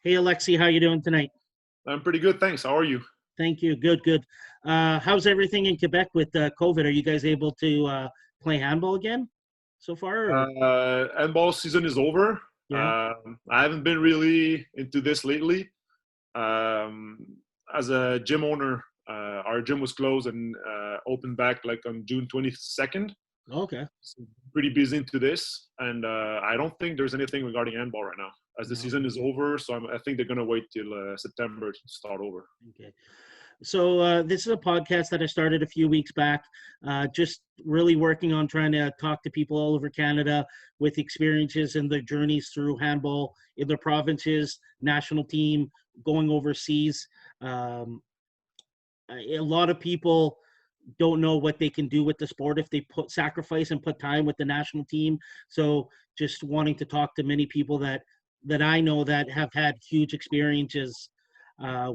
Hey, Alexi, how you doing tonight? I'm pretty good, thanks. How are you? Thank you. Good, good. How's everything in Quebec with COVID? Are you guys able to play handball again so far? Or? Handball season is over. Yeah. I haven't been really into this lately. Um, as a gym owner, our gym was closed and opened back like on June 22nd. Okay. So pretty busy into this, and I don't think there's anything regarding handball right now, as the No. season is over. So I think they're gonna wait till September to start over. Okay. So this is a podcast that I started a few weeks back, just really working on trying to talk to people all over Canada with experiences and their journeys through handball in their provinces, national team, going overseas. Um, a lot of people don't know what they can do with the sport if they put sacrifice and put time with the national team. So just wanting to talk to many people that I know that have had huge experiences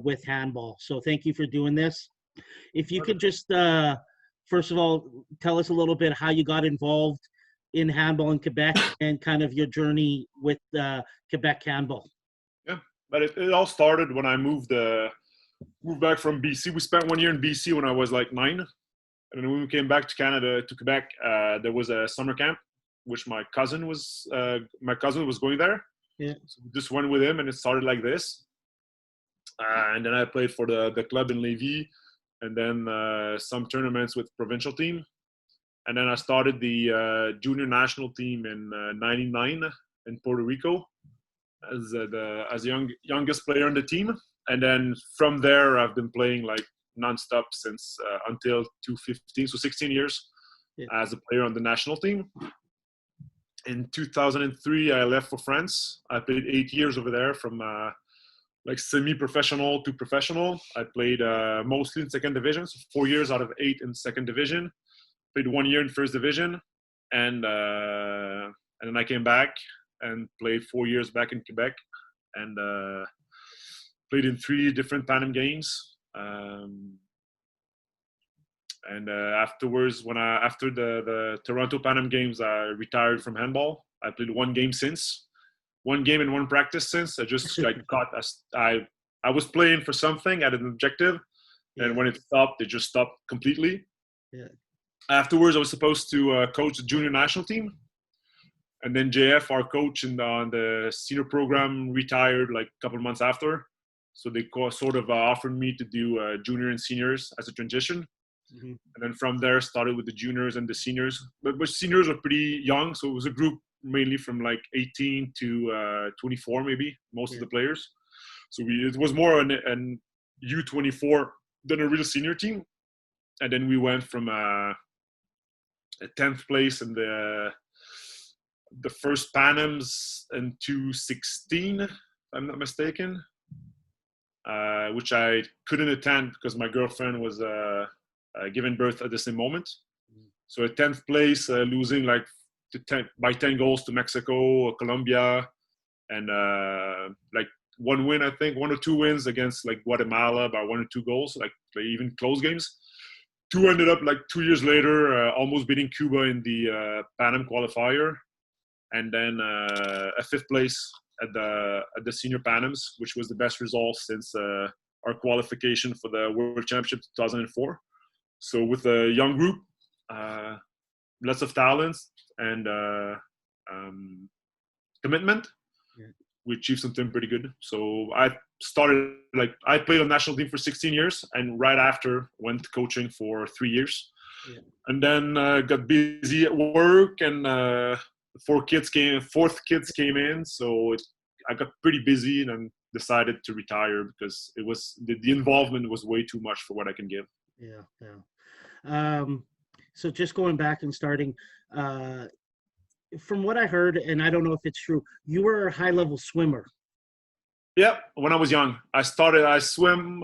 with handball. So thank you for doing this. If you could just first of all tell us a little bit how you got involved in handball in Quebec and kind of your journey with Quebec handball. Yeah, but it all started when I moved back from BC. We spent 1 year in BC when I was like 9. And then when we came back to Canada, to Quebec, there was a summer camp, which my cousin was going there. Yeah. So we just went with him, and it started like this. And then I played for the club in Levis, and then some tournaments with provincial team. And then I started the junior national team in '99 in Puerto Rico as the youngest player on the team. And then from there, I've been playing like nonstop since until 2015, so 16 years Yeah. as a player on the national team. In 2003, I left for France. I played 8 years over there, from like semi-professional to professional. I played mostly in second division, so 4 years out of 8 in second division. Played 1 year in first division, and then I came back and played 4 years back in Quebec, and played in 3 different Pan Am games. And afterwards, after the Toronto Pan Am games, I retired from handball. I played 1 game and 1 practice since. I just like caught. I was playing for something, at an objective, Yeah. and when it stopped, it just stopped completely. Yeah. Afterwards, I was supposed to coach the junior national team, and then JF, our coach on the senior program, retired like a couple of months after. So they sort of offered me to do junior and seniors as a transition. Mm-hmm. And then from there, started with the juniors and the seniors. But seniors were pretty young, so it was a group mainly from like 18 to 24, maybe, most of the players. So it was more an U24 than a real senior team. And then we went from a 10th place in the first Pan Ams in 2016, if I'm not mistaken, which I couldn't attend because my girlfriend was giving birth at the same moment. So at 10th place, losing like by 10 goals to Mexico, Colombia, and like 1 win, I think, 1 or 2 wins against like Guatemala by 1 or 2 goals, like even close games. 2 ended up like 2 years later, almost beating Cuba in the Pan Am qualifier, and then a 5th place at the senior Pan Ams, which was the best result since our qualification for the World Championship 2004. So with a young group, lots of talents and commitment, we achieved something pretty good. So I played on national team for 16 years, and right after went coaching for 3 years. Yeah. And then got busy at work, and 4th kids came in. So I got pretty busy, and then decided to retire because it was the involvement was way too much for what I can give. Yeah. Yeah. So just going back and starting, from what I heard, and I don't know if it's true, you were a high-level swimmer. Yeah, when I was young, I started swimming.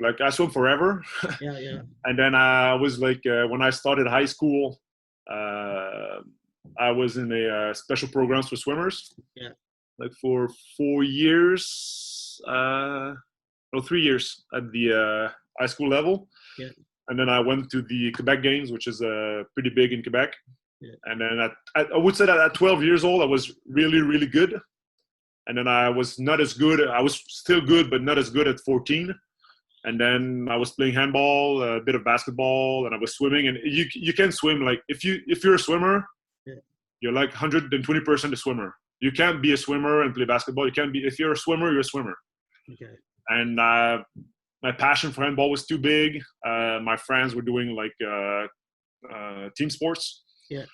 Like I swim forever. Yeah, yeah. And then I was like, when I started high school, I was in a special programs for swimmers. Yeah. Like for 4 years, 3 years at the high school level. Yeah. And then I went to the Quebec Games, which is pretty big in Quebec. Yeah. And then I would say that at 12 years old, I was really, really good. and then I was not as good. I was still good, but not as good at 14. And then I was playing handball, a bit of basketball, and I was swimming. And you can swim, like if you're a swimmer, you're like 120% a swimmer. You can't be a swimmer and play basketball. You can't be, if you're a swimmer, you're a swimmer. Okay. And my passion for handball was too big. My friends were doing like team sports. Yeah.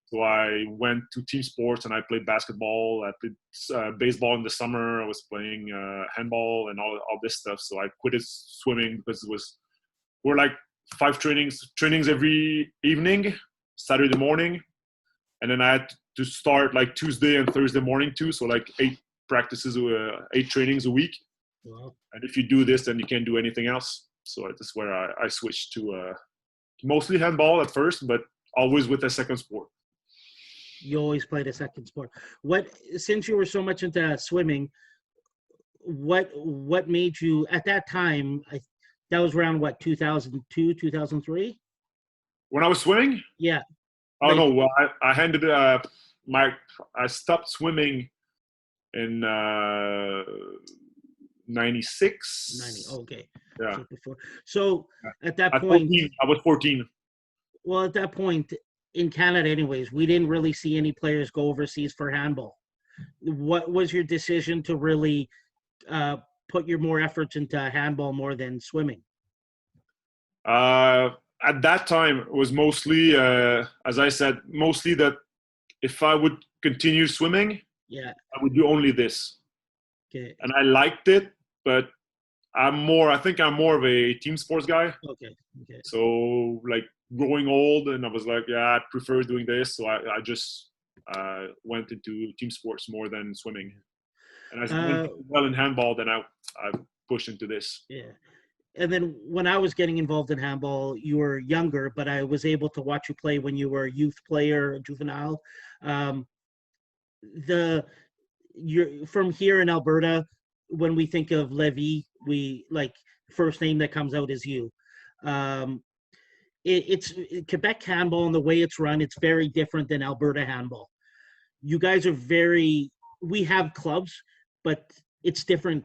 So I went to team sports and I played basketball. I played baseball in the summer. I was playing handball and all this stuff. So I quit swimming because we're like 5 trainings every evening, Saturday morning. And then I had to start like Tuesday and Thursday morning too. So like 8 practices, 8 trainings a week. Wow. And if you do this, then you can't do anything else. So that's where I switched to mostly handball at first, but always with a second sport. You always played a second sport. Since you were so much into swimming, what made you at that time? That was around what, 2002, 2003? When I was swimming? Yeah. Oh no, well, I handed I stopped swimming in 96. 90. Okay. Yeah. So before. So at that point, 14, I was 14. Well, at that point in Canada, anyways, we didn't really see any players go overseas for handball. What was your decision to really put your more efforts into handball more than swimming? At that time, it was mostly, as I said, mostly that if I would continue swimming, yeah, I would do only this. Okay. And I liked it, but I think I'm more of a team sports guy. Okay. So like growing old, and I was like, yeah, I prefer doing this. So I just went into team sports more than swimming. And I went well in handball, then I pushed into this. Yeah. And then when I was getting involved in handball, you were younger, but I was able to watch you play when you were a youth player, juvenile. You're from here in Alberta. When we think of Levis, we like first name that comes out is you. It's Quebec handball and the way it's run. It's very different than Alberta handball. You guys are we have clubs, but it's different.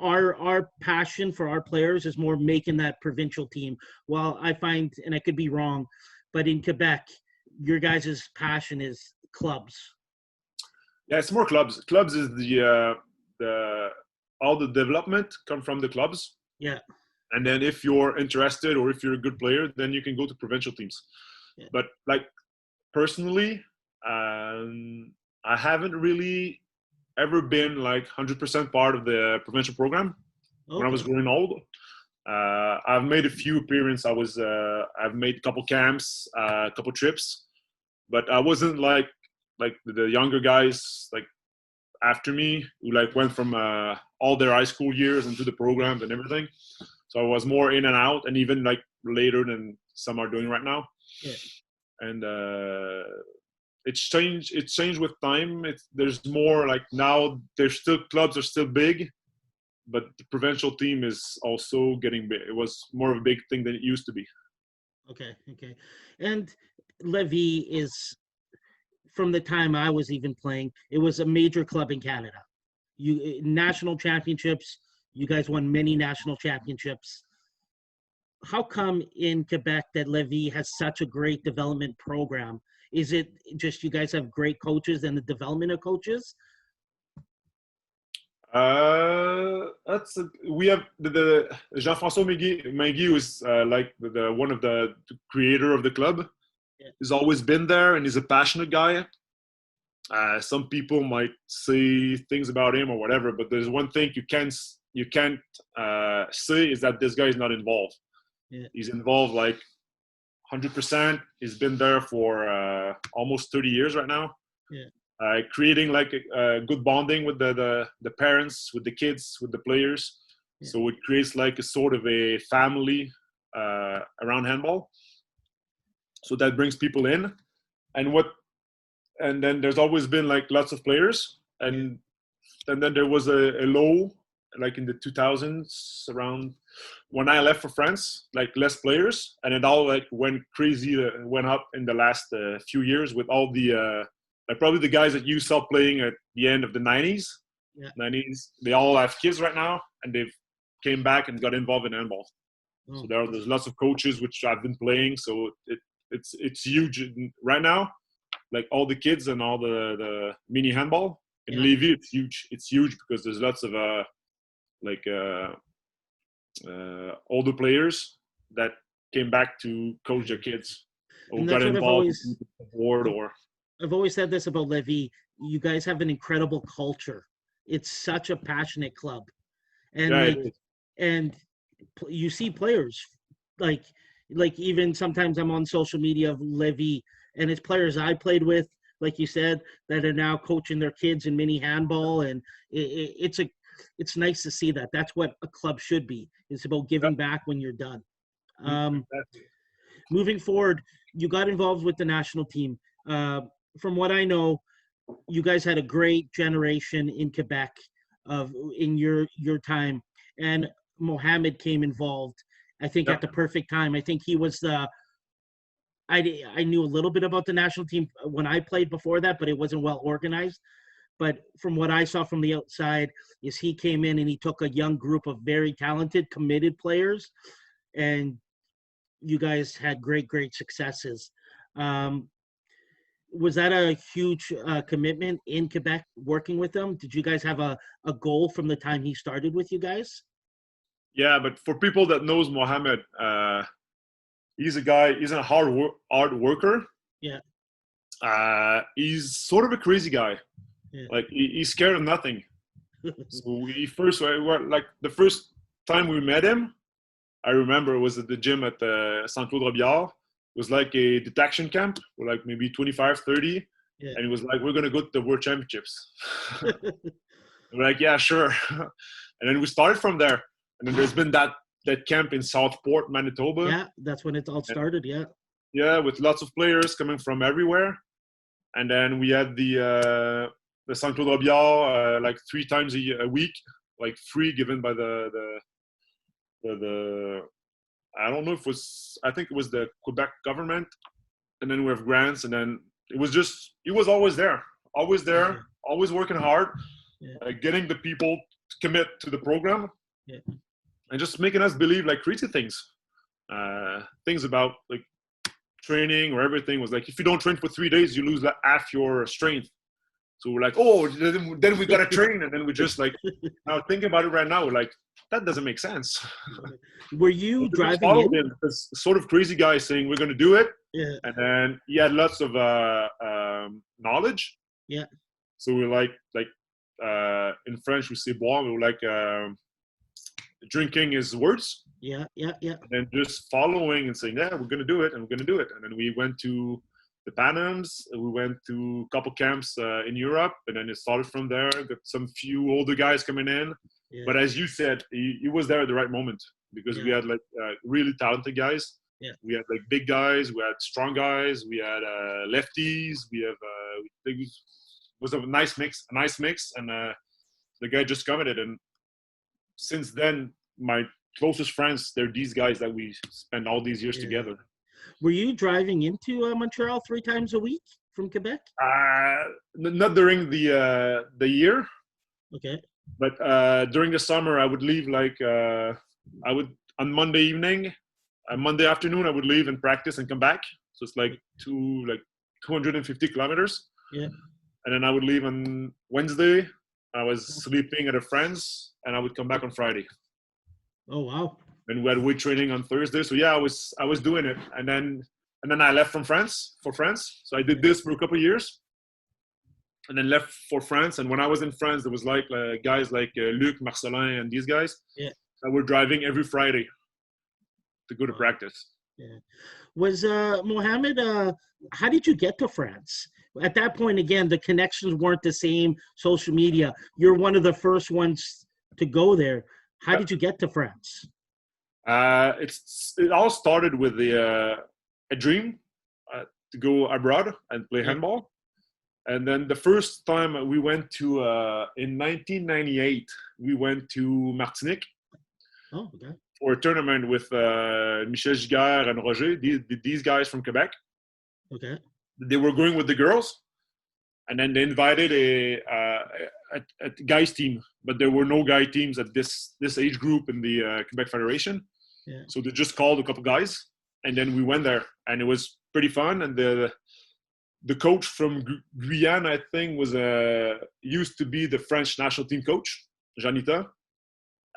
Our passion for our players is more making that provincial team. While I find, and I could be wrong, but in Quebec, your guys' passion is clubs. Yeah, it's more clubs. Clubs is the all the development come from the clubs. Yeah. And then if you're interested or if you're a good player, then you can go to provincial teams. Yeah. But like personally, I haven't really ever been like 100% part of the provincial program. Okay. When I was growing old. I've made a few appearances. I've made a couple camps, a couple trips, but I wasn't like the younger guys like after me who like went from all their high school years into the programs and everything. So I was more in and out, and even like later than some are doing right now. Yeah. And it's changed. It's changed with time. There's more like now. There's still clubs are still big, but the provincial team is also getting big. It was more of a big thing than it used to be. Okay. And Levis is, from the time I was even playing, it was a major club in Canada. National championships. You guys won many national championships. How come in Quebec that Levis has such a great development program? Is it just you guys have great coaches and the development of coaches? We have the Jean-François Megui is like the one of the creator of the club. Yeah. He's always been there, and he's a passionate guy. Some people might say things about him or whatever, but there's one thing you can't say is that this guy is not involved. Yeah. He's involved like 100%. He's been there for almost 30 years right now. Yeah. Creating like a good bonding with the parents, with the kids, with the players. Yeah. So it creates like a sort of a family around handball. So that brings people in, and then there's always been like lots of players, and then there was a low like in the 2000s around when I left for France, like less players, and it all like went crazy, went up in the last few years with all the like probably the guys that you saw playing at the end of the 90s, Yeah. 90s, they all have kids right now, and they've came back and got involved in handball. Oh. So there's lots of coaches which I've been playing. So it's huge right now. Like all the kids and all the mini handball in Levis, it's huge. It's huge because there's lots of older players that came back to coach their kids or And got that's what involved with the board or. I've always said this about Levis. You guys have an incredible culture. It's such a passionate club, and and you see players like even sometimes I'm on social media of Levis, and it's players I played with, like you said, that are now coaching their kids in mini handball, and it's nice to see that. That's what a club should be. It's about giving back when you're done. Moving forward, you got involved with the national team. From what I know, you guys had a great generation in Quebec in your time, and Mohamed came involved, I think, at the perfect time. I think he was I knew a little bit about the national team when I played before that, but it wasn't well organized. But from what I saw from the outside is he came in and he took a young group of very talented, committed players, and you guys had great successes. Was that a huge commitment in Quebec working with them? Did you guys have a goal from the time he started with you guys? Yeah, but for people that knows Mohamed, he's a hard worker. Yeah. He's sort of a crazy guy. Yeah. Like he's scared of nothing. So like the first time we met him, I remember it was at the gym at the Saint-Claude Robillard. It was like a detection camp for like maybe 25, 30. Yeah. And it was like, we're going to go to the World Championships. We're like, yeah, sure. And then we started from there. And then there's been that camp in Southport, Manitoba. Yeah, that's when it all started, yeah. Yeah, with lots of players coming from everywhere. And then we had the Saint-Claude Robillard like 3 times a week, like free, given by the I don't know if it was, I think it was the Quebec government. And then we have grants, and then he was always there, always working hard, getting the people to commit to the program, and just making us believe like crazy things about like training or everything. Was like, if you don't train for 3 days, you lose like half your strength. So we're like, oh, then we gotta train, and then we just like, now thinking about it right now, we're like, that doesn't make sense. Were you driving in? This sort of crazy guy saying we're going to do it, and then he had lots of knowledge. Yeah. So we're like in French we say boire. We're like drinking his words. Yeah. And then just following and saying, yeah, we're going to do it, and we're going to do it. And then we went to the Panams. We went to a couple camps in Europe, and then it started from there. Got some few older guys coming in. Yeah. But as you said, he was there at the right moment, because we had like really talented guys. Yeah. We had like big guys. We had strong guys. We had lefties. We have it was a nice mix, and the guy just commented. And since then, my closest friends, they're these guys that we spend all these years together. Were you driving into Montreal 3 times a week from Quebec? Not during the year. Okay. But during the summer, I would leave on Monday evening, Monday afternoon, I would leave and practice and come back. So it's like 250 kilometers. Yeah. And then I would leave on Wednesday. I was sleeping at a friend's, and I would come back on Friday. Oh wow! And we had weight training on Thursday. So yeah, I was doing it, and then I left for France. So I did this for a couple of years. And then left for France. And when I was in France, there was like guys like Luc, Marcelin, and these guys that were driving every Friday to go to practice. Yeah. Was Mohamed, how did you get to France? At that point, again, the connections weren't the same, social media. You're one of the first ones to go there. How did you get to France? It all started with a dream to go abroad and play handball. And then the first time we went to, in 1998, we went to Martinique for a tournament with Michel Giguère and Roger, these guys from Quebec. Okay. They were going with the girls. And then they invited a guys team, but there were no guy teams at this age group in the Quebec Federation. Yeah. So they just called a couple guys, and then we went there, and it was pretty fun. And the coach from Guyane, I think, was used to be the French national team coach, Janita.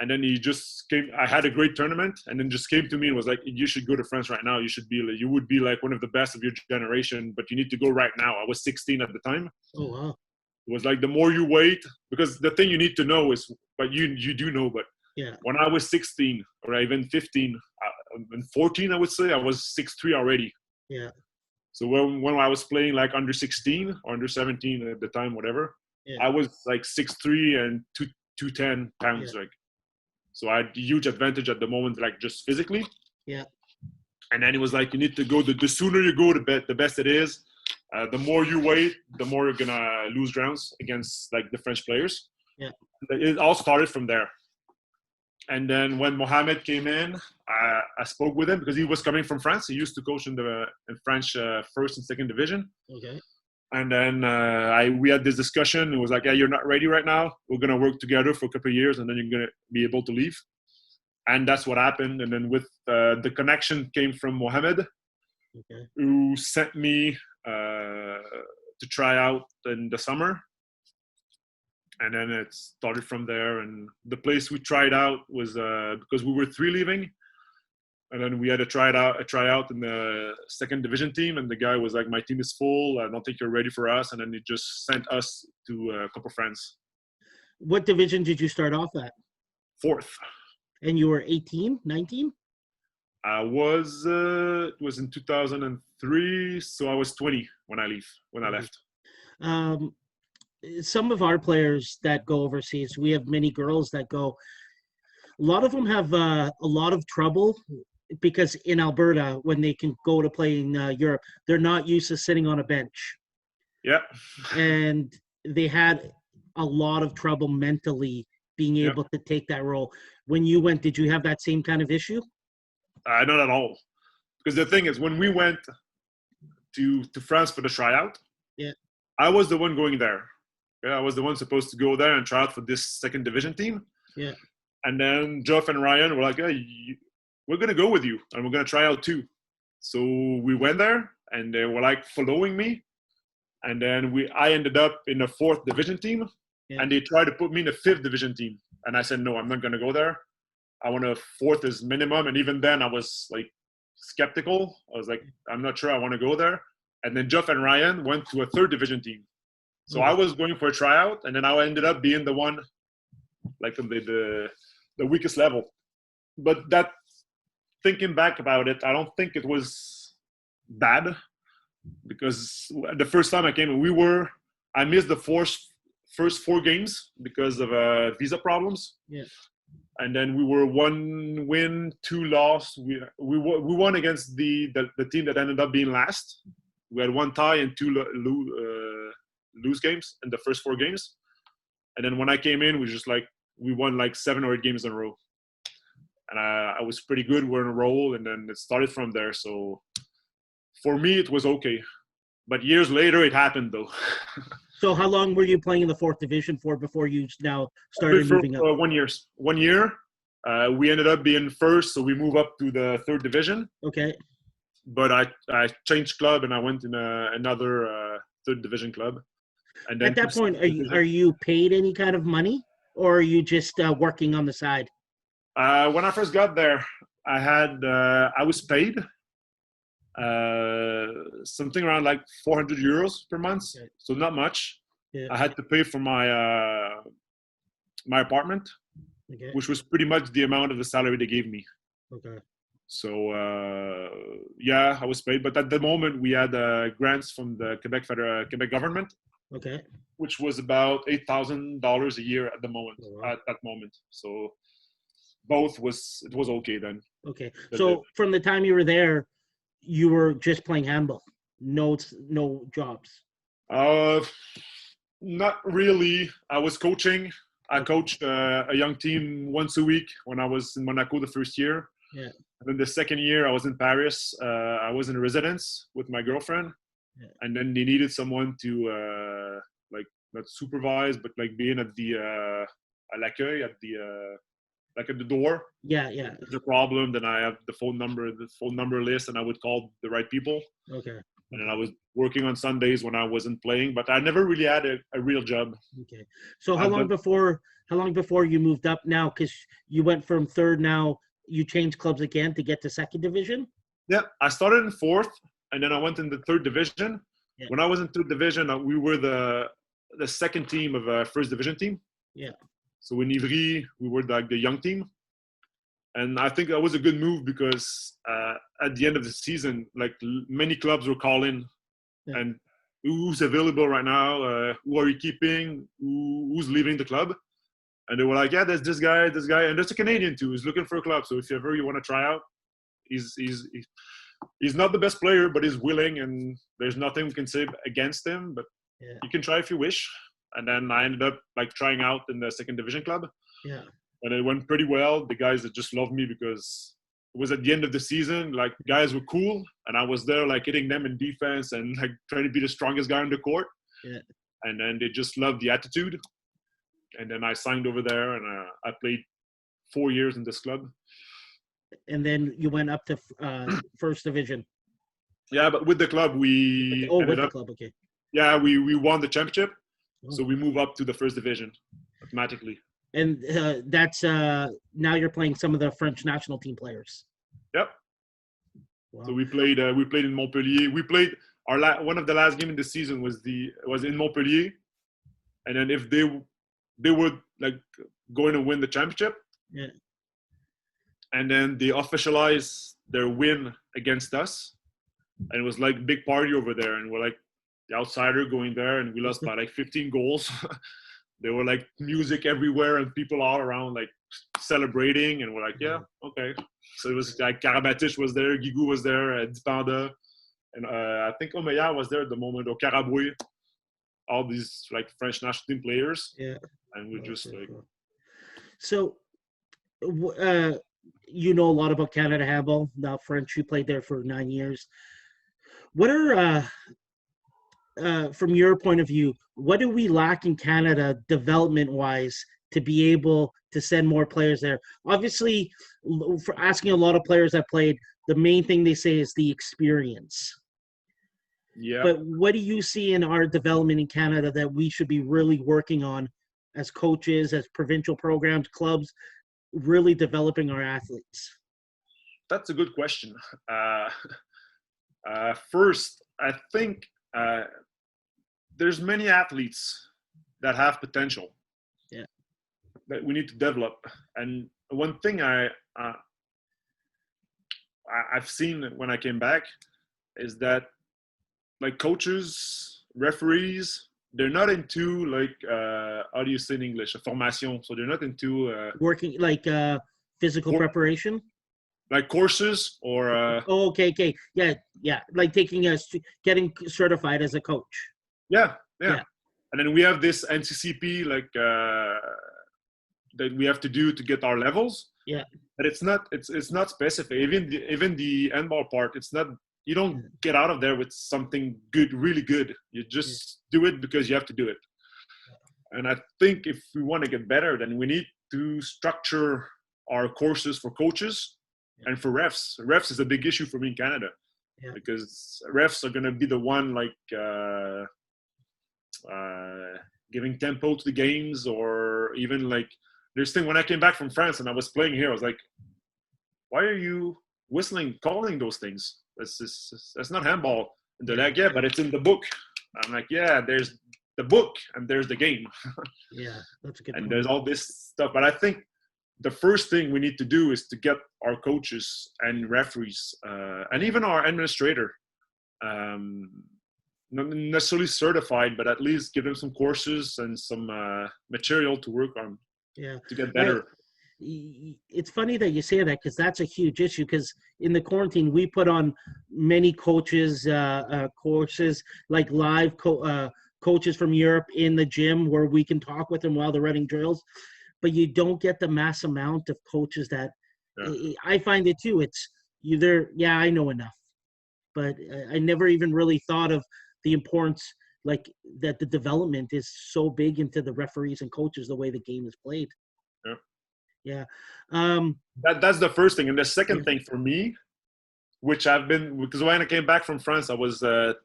And then he just came. I had a great tournament, and then just came to me and was like, "You should go to France right now. You would be like one of the best of your generation, but you need to go right now." I was 16 at the time. Oh wow! It was like the more you wait, because the thing you need to know is, but you do know, but yeah, when I was 16 or even 15 and 14, I would say I was 6'3" already. Yeah. So when I was playing like under 16 or under 17 at the time, whatever, I was like 6'3" and 210 pounds, like. So I had a huge advantage at the moment, like just physically. Yeah. And then it was like, you need to go, the sooner you go, the best it is. The more you wait, the more you're going to lose rounds against like the French players. Yeah. It all started from there. And then when Mohamed came in, I spoke with him because he was coming from France. He used to coach in French first and second division. Okay. And then we had this discussion. It was like, yeah, you're not ready right now. We're going to work together for a couple of years, and then you're going to be able to leave. And that's what happened. And then with the connection came from Mohamed, who sent me to try out in the summer. And then it started from there. And the place we tried out was because we were 3 leaving. And then we had a tryout in the second division team, and the guy was like, "My team is full. I don't think you're ready for us." And then he just sent us to a couple friends. What division did you start off at? 4th. And you were 18, 19? It was in 2003, so I was 20 when I left. Some of our players that go overseas, we have many girls that go. A lot of them have a lot of trouble. Because in Alberta, when they can go to play in Europe, they're not used to sitting on a bench. Yeah. And they had a lot of trouble mentally being able to take that role. When you went, did you have that same kind of issue? Not at all. Because the thing is, when we went to France for the tryout, I was the one going there. Yeah, I was the one supposed to go there and try out for this second division team. Yeah. And then Geoff and Ryan were like, "Hey, we're going to go with you, and we're going to try out too." So we went there, and they were like following me. And then I ended up in the 4th division team, and they tried to put me in the 5th division team. And I said, "No, I'm not going to go there. I want a 4th is minimum." And even then I was like skeptical. I was like, "I'm not sure I want to go there." And then Geoff and Ryan went to a 3rd division team. So I was going for a tryout, and then I ended up being the one, like the weakest level. But that, thinking back about it, I don't think it was bad, because the first time I came, I missed the first 4 games because of visa problems. Yeah. And then we were 1 win, 2 loss. We won against the team that ended up being last. We had 1 tie and 2 lose games in the first 4 games. And then when I came in, we won like 7 or 8 games in a row. And I was pretty good. We're in a roll, and then it started from there. So for me, it was okay. But years later, it happened, though. So how long were you playing in the 4th division for before you now started moving up? 1 year. 1 year. We ended up being first, so we moved up to the 3rd division. Okay. But I changed club, and I went in another 3rd division club. And then at that point, are you paid any kind of money, or are you just working on the side? When I first got there, I was paid something around like 400 euros per month, so not much. Yeah. I had to pay for my apartment, which was pretty much the amount of the salary they gave me. Okay. So I was paid, but at the moment we had grants from the Quebec government. Okay. Which was about $8,000 a year at the moment. Oh, wow. At that moment, so it was okay then. Okay, so from the time you were there, you were just playing handball, no jobs. Not really. I was coaching. I coached a young team once a week when I was in Monaco the first year. Yeah. And then the second year I was in Paris. I was in residence with my girlfriend. Yeah. And then they needed someone to like not supervise, but like being at the à l'accueil, at the like at the door. Yeah. If there's a problem, then I have the phone number list, and I would call the right people. Okay. And then I was working on Sundays when I wasn't playing, but I never really had a real job. Okay. So how long before you moved up now? Because you went from third, now you changed clubs again to get to second division? Yeah, I started in fourth, and then I went in the third division. Yeah. When I was in third division, we were the second team of a first division team. Yeah. So in Ivry, we were like the young team. And I think that was a good move because at the end of the season, like many clubs were calling and who's available right now? Who are you keeping? Who's leaving the club? And they were like, yeah, there's this guy, and there's a Canadian too who's looking for a club. So if ever you want to try out, he's not the best player, but he's willing, and there's nothing we can say against him. But you can try if you wish. And then I ended up like trying out in the second division club. Yeah. And it went pretty well. The guys that just loved me because it was at the end of the season. Like, guys were cool, and I was there like hitting them in defense and like trying to be the strongest guy on the court. Yeah. And then they just loved the attitude. And then I signed over there, and I played 4 years in this club. And then you went up to first division. Yeah, but with the club, we okay. Yeah, we won the championship, so Oh. we move up to the first division automatically. And that's now you're playing some of the French national team players. Yep. Wow. So we played in Montpellier. We played one of the last game in the season was in Montpellier, and then if they were like going to win the championship, Yeah. and then they officialized their win against us, and it was like big party over there, and we're like the outsider going there, and we lost by like 15 goals. There were like music everywhere and people all around like celebrating, and we're like, yeah, okay. So it was like Karabatic was there, Guigou was there, Dipanda, and I think Omeya was there at the moment, or Karabouy, all these like French national team players. Yeah. And we're just like. Cool. So, you know a lot about Canada Handball, now French. You played there for 9 years. What are, from your point of view, what do we lack in Canada development-wise to be able to send more players there? Obviously, for asking a lot of players that played, the main thing they say is the experience. Yeah. But what do you see in our development in Canada that we should be really working on as coaches, as provincial programs, clubs, really developing our athletes? That's a good question. First, I think there's many athletes that have potential. Yeah. That we need to develop. And one thing I've seen when I came back is that like coaches, referees, they're not into like how do you say in English, a formation. So they're not into working like physical preparation, like courses or okay, yeah, like getting certified as a coach. Yeah. And then we have this NCCP like that we have to do to get our levels. Yeah. But it's not specific. Even the handball part, it's not. You don't get out of there with something good, really good. You just do it because you have to do it. And I think if we want to get better, then we need to structure our courses for coaches and for refs. Refs is a big issue for me in Canada because refs are going to be the one like giving tempo to the games, or even like there's thing when I came back from France and I was playing here, I was like, why are you calling those things? That's not handball. And they're like, yeah, but it's in the book. I'm like, yeah, there's the book and there's the game. Yeah, that's a good And point. there's all this stuff. But I think the first thing we need to do is to get our coaches and referees and even our administrator, not necessarily certified, but at least give them some courses and some material to work on to get better. It's funny that you say that because that's a huge issue, because in the quarantine we put on many coaches courses, like live coaches from Europe in the gym where we can talk with them while they're running drills, but you don't get the mass amount of coaches that I find it too. It's I know enough, but I never even really thought of the importance like that the development is so big into the referees and coaches, the way the game is played. Yeah. Yeah. That's the first thing. And the second Yeah. thing for me, which I've been, because when I came back from France, I was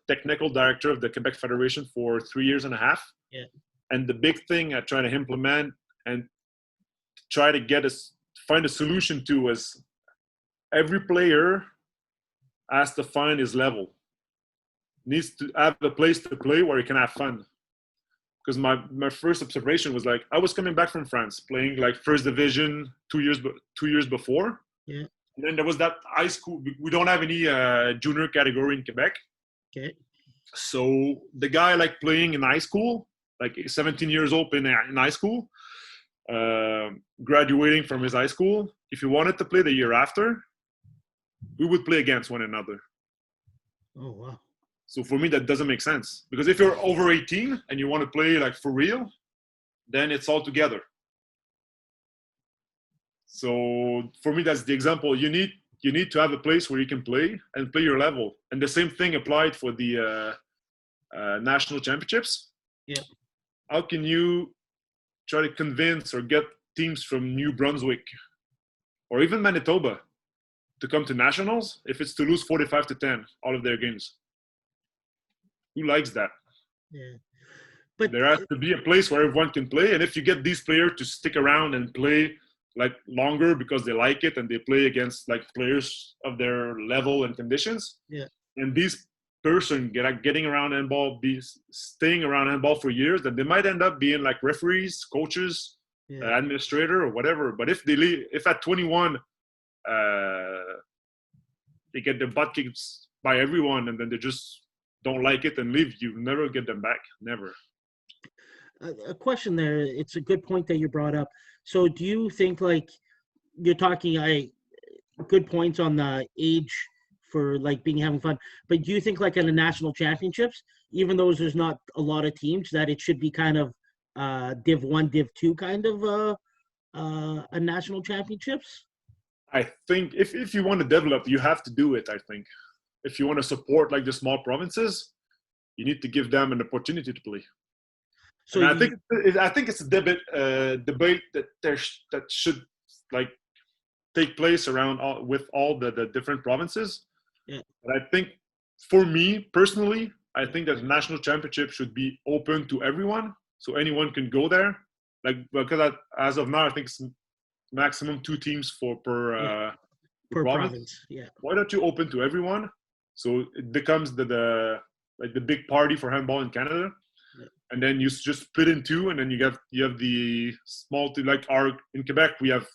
technical director of the Quebec Federation for 3 years and a half. Yeah. And the big thing I try to implement and try to find a solution to is every player has to find his level. Needs to have a place to play where he can have fun. Because my first observation was like, I was coming back from France playing like first division 2 years before. Yeah. And then there was that high school. We don't have any junior category in Quebec. Okay. So the guy like playing in high school, like 17 years old in high school, graduating from his high school, if he wanted to play the year after, we would play against one another. Oh, wow. So for me, that doesn't make sense. Because if you're over 18 and you want to play like for real, then it's all together. So for me, that's the example. You need to have a place where you can play and play your level. And the same thing applied for the national championships. Yeah. How can you try to convince or get teams from New Brunswick or even Manitoba to come to nationals if it's to lose 45-10 all of their games? Who likes that? Yeah. But there has to be a place where everyone can play. And if you get these players to stick around and play like longer because they like it and they play against like players of their level and conditions, yeah. and these person getting around handball, be staying around handball for years, then they might end up being like referees, coaches, administrator or whatever. But if they leave, if at 21 they get their butt kicked by everyone and then they just don't like it and leave, you never get them back. Never. A question there. It's a good point that you brought up. So do you think, like, you're talking good points on the age for like having fun, but do you think like in the national championships, even though there's not a lot of teams, that it should be kind of Div 1, Div 2 kind of a national championships? I think if you want to develop, you have to do it. I think if you want to support like the small provinces, you need to give them an opportunity to play. So I think it's a debate that should like take place around with all the different provinces. Yeah. But I think for me personally, I think that the national championship should be open to everyone, so anyone can go there. Like because as of now, I think it's maximum 2 teams per province. Yeah. Why don't you open to everyone? So it becomes the big party for handball in Canada. And then you just split in 2, and then you have the small team. Like in Quebec, we have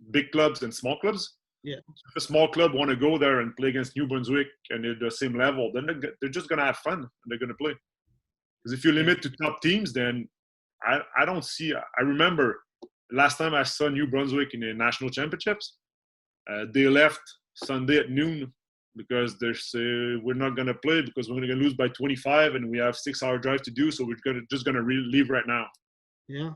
big clubs and small clubs. Yeah. So if a small club want to go there and play against New Brunswick and they're the same level, then they're just gonna have fun and they're gonna play. Because if you limit to top teams, then I don't see. I remember last time I saw New Brunswick in the national championships, they left Sunday at noon because we're not going to play because we're going to lose by 25 and we have 6-hour drive to do. So we're just going to leave right now. Yeah.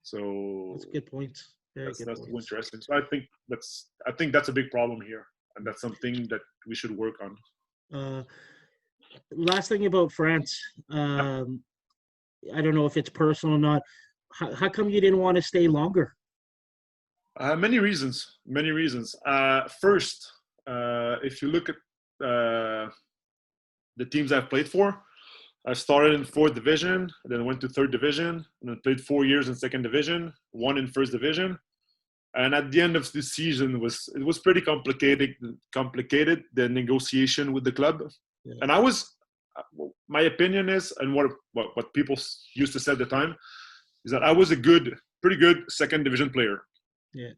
So that's a good point. That's interesting. So I think that's a big problem here, and that's something that we should work on. Last thing about France, I don't know if it's personal or not. How come you didn't want to stay longer? Many reasons. First, if you look at the teams I've played for, I started in 4th division, then went to 3rd division, and then played 4 years in 2nd division, 1 in 1st division. And at the end of the season, it was pretty complicated, the negotiation with the club. Yeah. And my opinion is, and what people used to say at the time, is that I was a pretty good 2nd division player. Yeah.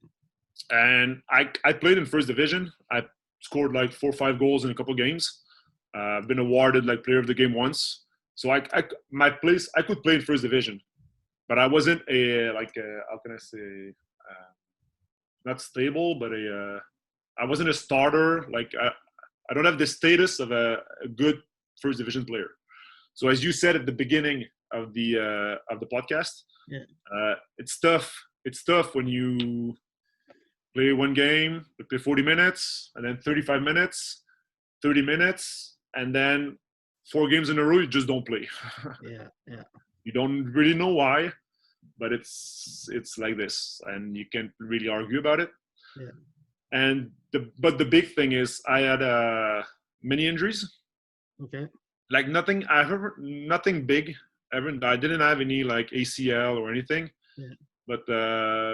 And I played in 1st division. I scored like 4 or 5 goals in a couple games. I've been awarded like player of the game once. So I could play in 1st division, but I wasn't how can I say, not stable, but I wasn't a starter. Like I don't have the status of a good 1st division player. So as you said at the beginning of the podcast, it's tough. It's tough when you play one game, play 40 minutes, and then 35 minutes, 30 minutes, and then 4 games in a row, you just don't play. Yeah. You don't really know why, but it's like this, and you can't really argue about it. Yeah. And but the big thing is I had many injuries. Okay. Like nothing big. I didn't have any like ACL or anything, Yeah. but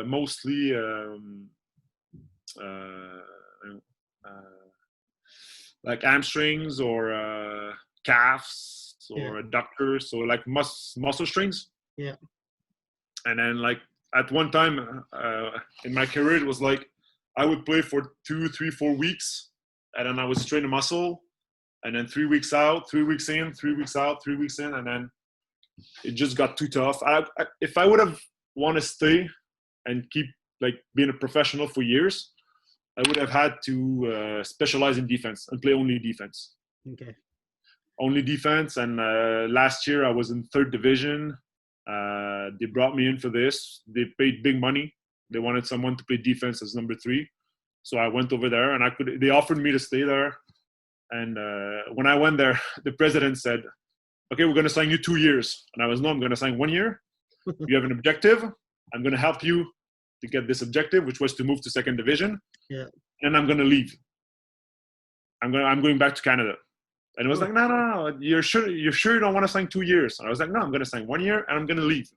mostly uh, like hamstrings or calves or adductors, so like muscle strains. Yeah. And then like at one time in my career, it was like I would play for 2, 3, 4 weeks, and then I would strain a muscle, and then 3 weeks out, 3 weeks in, 3 weeks out, 3 weeks in, and then it just got too tough. If I would have want to stay and keep like being a professional for years, I would have had to specialize in defense and play only defense. Okay. Only defense. And last year I was in 3rd division. They brought me in for this. They paid big money. They wanted someone to play defense as number 3. So I went over there, and they offered me to stay there. And when I went there, the president said, okay, we're going to sign you 2 years. And I was, no, I'm going to sign 1 year. You have an objective. I'm going to help you to get this objective, which was to move to 2nd division. Yeah. And I'm going to leave. I'm going back to Canada. And it was like, no. You're sure you don't want to sign 2 years? And I was like, no, I'm going to sign 1 year and I'm going to leave.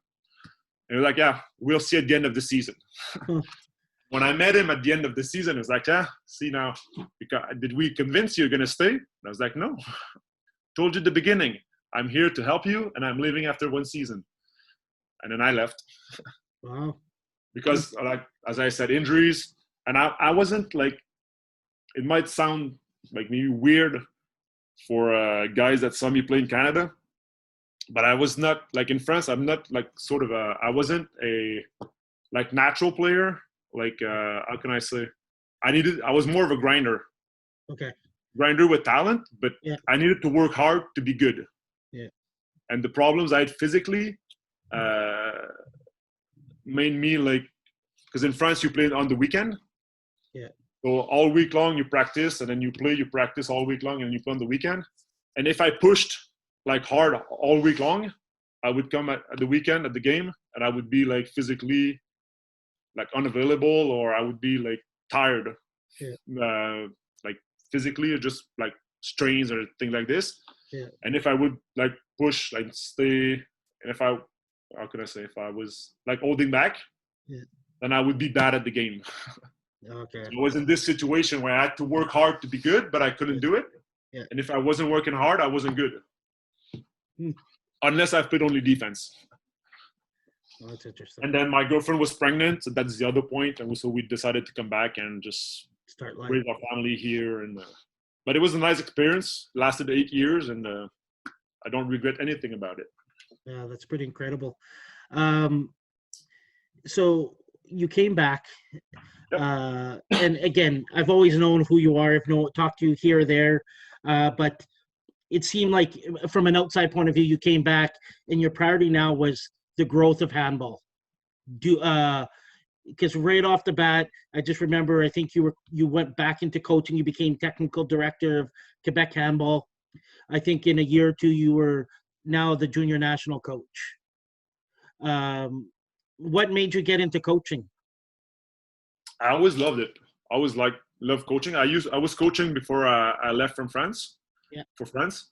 And he was like, yeah, we'll see at the end of the season. When I met him at the end of the season, he was like, yeah, see now, did we convince you you're going to stay? And I was like, no. Told you at the beginning, I'm here to help you, and I'm leaving after 1 season. And then I left. Wow. Because, like, as I said, injuries. And I wasn't like, it might sound like maybe weird for guys that saw me play in Canada, but I was not, like in France, I'm not like sort of I wasn't a like natural player. Like, how can I say? I was more of a grinder. Okay. Grinder with talent, but I needed to work hard to be good. Yeah. And the problems I had physically made me like, because in France you played on the weekend. Yeah. So all week long you practice, and then you practice all week long, and you play on the weekend. And if I pushed like hard all week long, I would come at the weekend at the game, and I would be like physically like unavailable, or I would be like tired, like physically, or just like strains or things like this. Yeah. And if I would like push, like stay, and if I was like holding back, then I would be bad at the game. Okay. So I was in this situation where I had to work hard to be good, but I couldn't do it. Yeah. And if I wasn't working hard, I wasn't good. Unless I played only defense. Oh, that's interesting. And then my girlfriend was pregnant, so that's the other point. And so we decided to come back and just start raise our family here. And but it was a nice experience. Lasted 8 years, and I don't regret anything about it. Yeah, that's pretty incredible. So you came back. And again, I've always known who you are. I've talked to you here or there, but it seemed like from an outside point of view, you came back, and your priority now was the growth of handball. Because right off the bat, I just remember, I think you went back into coaching. You became technical director of Quebec Handball. I think in a year or two, you were now the junior national coach. What made you get into coaching? I always loved it. I always loved coaching. I was coaching before I left from France. For France,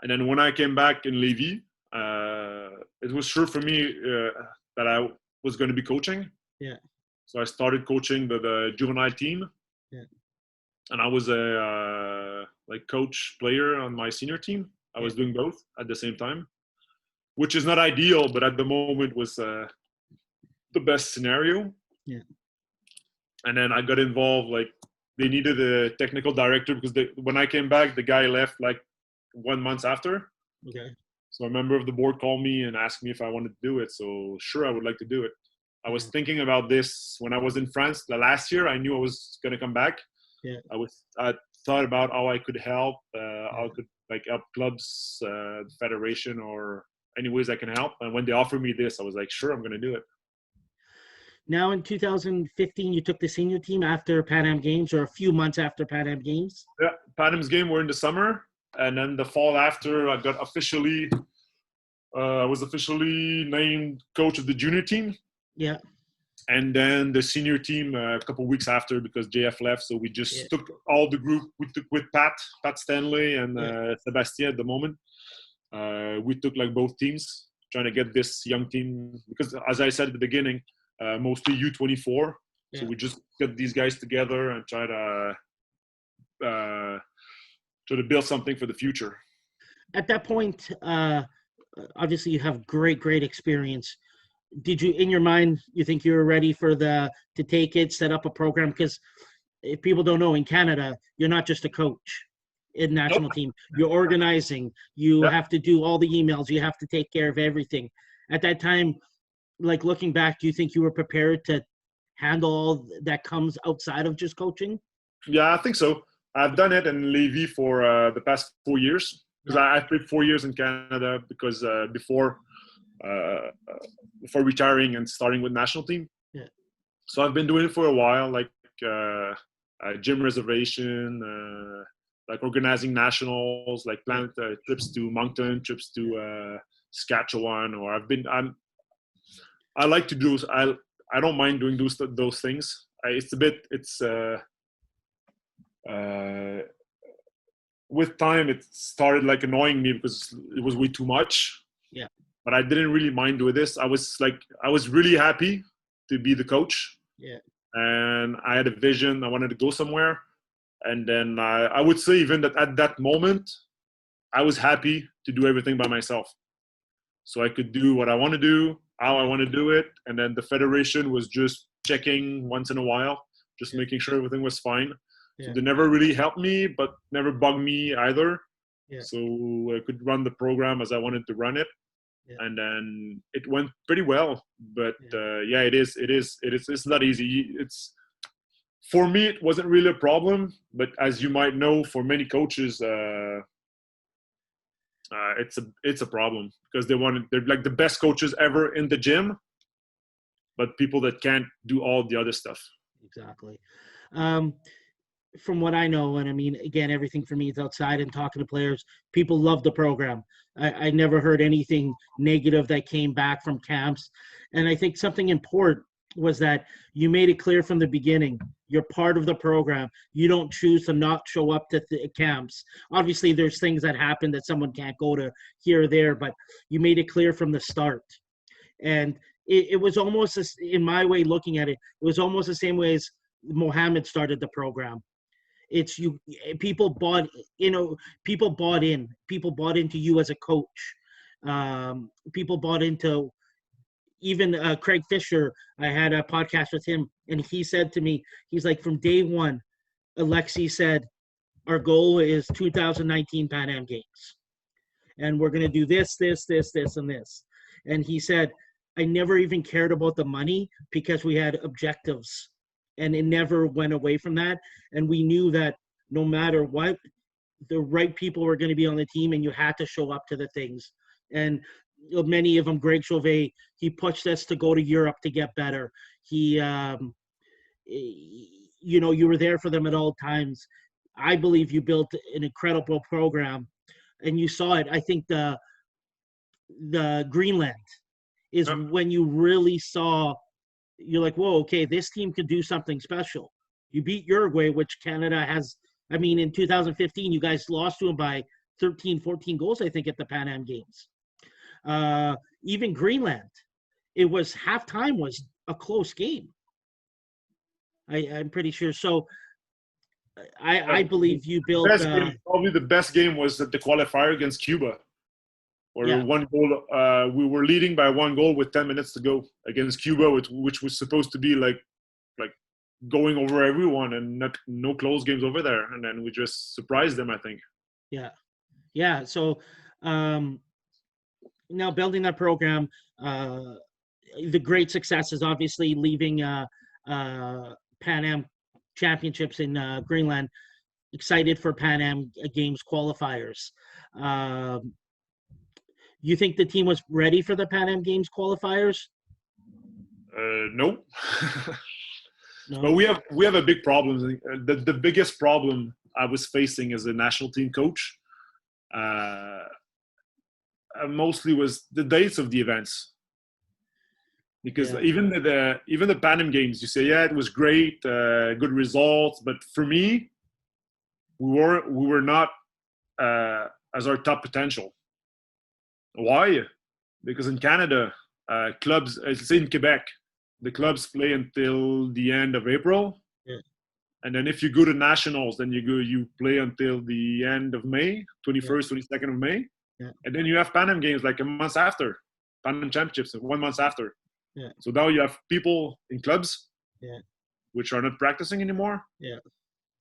and then when I came back in Levis, it was sure for me that I was going to be coaching. Yeah. So I started coaching the juvenile team. Yeah. And I was a like coach player on my senior team. I was doing both at the same time, which is not ideal, but at the moment was the best scenario. Yeah. And then I got involved, like they needed a technical director because when I came back, the guy left like 1 month after. Okay. So a member of the board called me and asked me if I wanted to do it. So sure, I would like to do it. I was thinking about this when I was in France the last year. I knew I was going to come back. Yeah. I thought about how I could help, how I could like help clubs, the federation, or any ways I can help. And when they offered me this, I was like, sure, I'm going to do it. Now in 2015, you took the senior team after Pan Am Games, or a few months after Pan Am Games? Yeah, Pan Am's game were in the summer. and then the fall after, I was officially named coach of the junior team. Yeah. And then the senior team a couple of weeks after, because JF left. So we just took all the group. We took with Pat Stanley and Sebastien at the moment. We took like both teams, trying to get this young team, because as I said at the beginning, mostly U24. So we just get these guys together and try to build something for the future. At that point, obviously you have great experience. Did you, in your mind, you think you were ready to take it, set up a program? Because if people don't know, in Canada, you're not just a coach in national team. You're organizing. You have to do all the emails. You have to take care of everything. At that time, like looking back, do you think you were prepared to handle all that comes outside of just coaching? Yeah, I think so. I've done it in Levis for the past 4 years, because I played 4 years in Canada, because before retiring and starting with national team. Yeah. So I've been doing it for a while, like gym reservation, like organizing nationals, like planned trips to Moncton, trips to Saskatchewan, or I like to do. I don't mind doing those things. With time, it started like annoying me because it was way too much. Yeah. But I didn't really mind doing this. I was really happy to be the coach. Yeah. And I had a vision. I wanted to go somewhere. And then I would say even that at that moment, I was happy to do everything by myself. So I could do what I want to do, how I want to do it. And then the federation was just checking once in a while, just making sure everything was fine. Yeah. So they never really helped me, but never bugged me either. Yeah. So I could run the program as I wanted to run it. Yeah. And then it went pretty well. But it's not easy. For me, it wasn't really a problem. But as you might know, for many coaches, it's a problem, because they're like the best coaches ever in the gym, but people that can't do all the other stuff. Exactly. From what I know, and I mean, again, everything for me is outside and talking to players, people love the program. I never heard anything negative that came back from camps. And I think something important was that you made it clear from the beginning, you're part of the program. You don't choose to not show up to the camps. Obviously, there's things that happen that someone can't go to here or there, but you made it clear from the start. And it was almost, in my way looking at it, it was almost the same way as Mohammed started the program. It's people bought into you as a coach. People bought into, even Craig Fisher. I had a podcast with him, and he said to me, he's like, from day one, Alexis said, our goal is 2019 Pan Am Games. And we're going to do this, and this. And he said, I never even cared about the money, because we had objectives. And it never went away from that. And we knew that no matter what, the right people were going to be on the team, and you had to show up to the things. And many of them, Greg Chauvet, he pushed us to go to Europe to get better. He, you were there for them at all times. I believe you built an incredible program, and you saw it. I think the Greenland is when you really saw. You're like, whoa, okay, this team could do something special. You beat Uruguay, which Canada has. I mean, in 2015, you guys lost to them by 13, 14 goals, I think, at the Pan Am Games. Even Greenland, it was halftime was a close game. I'm pretty sure. So I believe you built. Probably the best game was the qualifier against Cuba. One goal, we were leading by 1 goal with 10 minutes to go against Cuba, which was supposed to be like going over everyone, and no close games over there. And then we just surprised them, I think. Yeah. So now building that program, the great success is obviously leaving Pan Am Championships in Greenland. Excited for Pan Am Games qualifiers. You think the team was ready for the Pan Am Games qualifiers? No. But we have a big problem. The biggest problem I was facing as a national team coach mostly was the dates of the events. Because even the Pan Am Games, you say, yeah, it was great, good results, but for me, we were not as our top potential. Why? Because in Canada, clubs, let's say in Quebec, the clubs play until the end of April, and then if you go to nationals, then you play until the end of May, 21st, 22nd of May, and then you have Pan Am Games like a month after, Pan Am Championships 1 month after. So now you have people in clubs, which are not practicing anymore,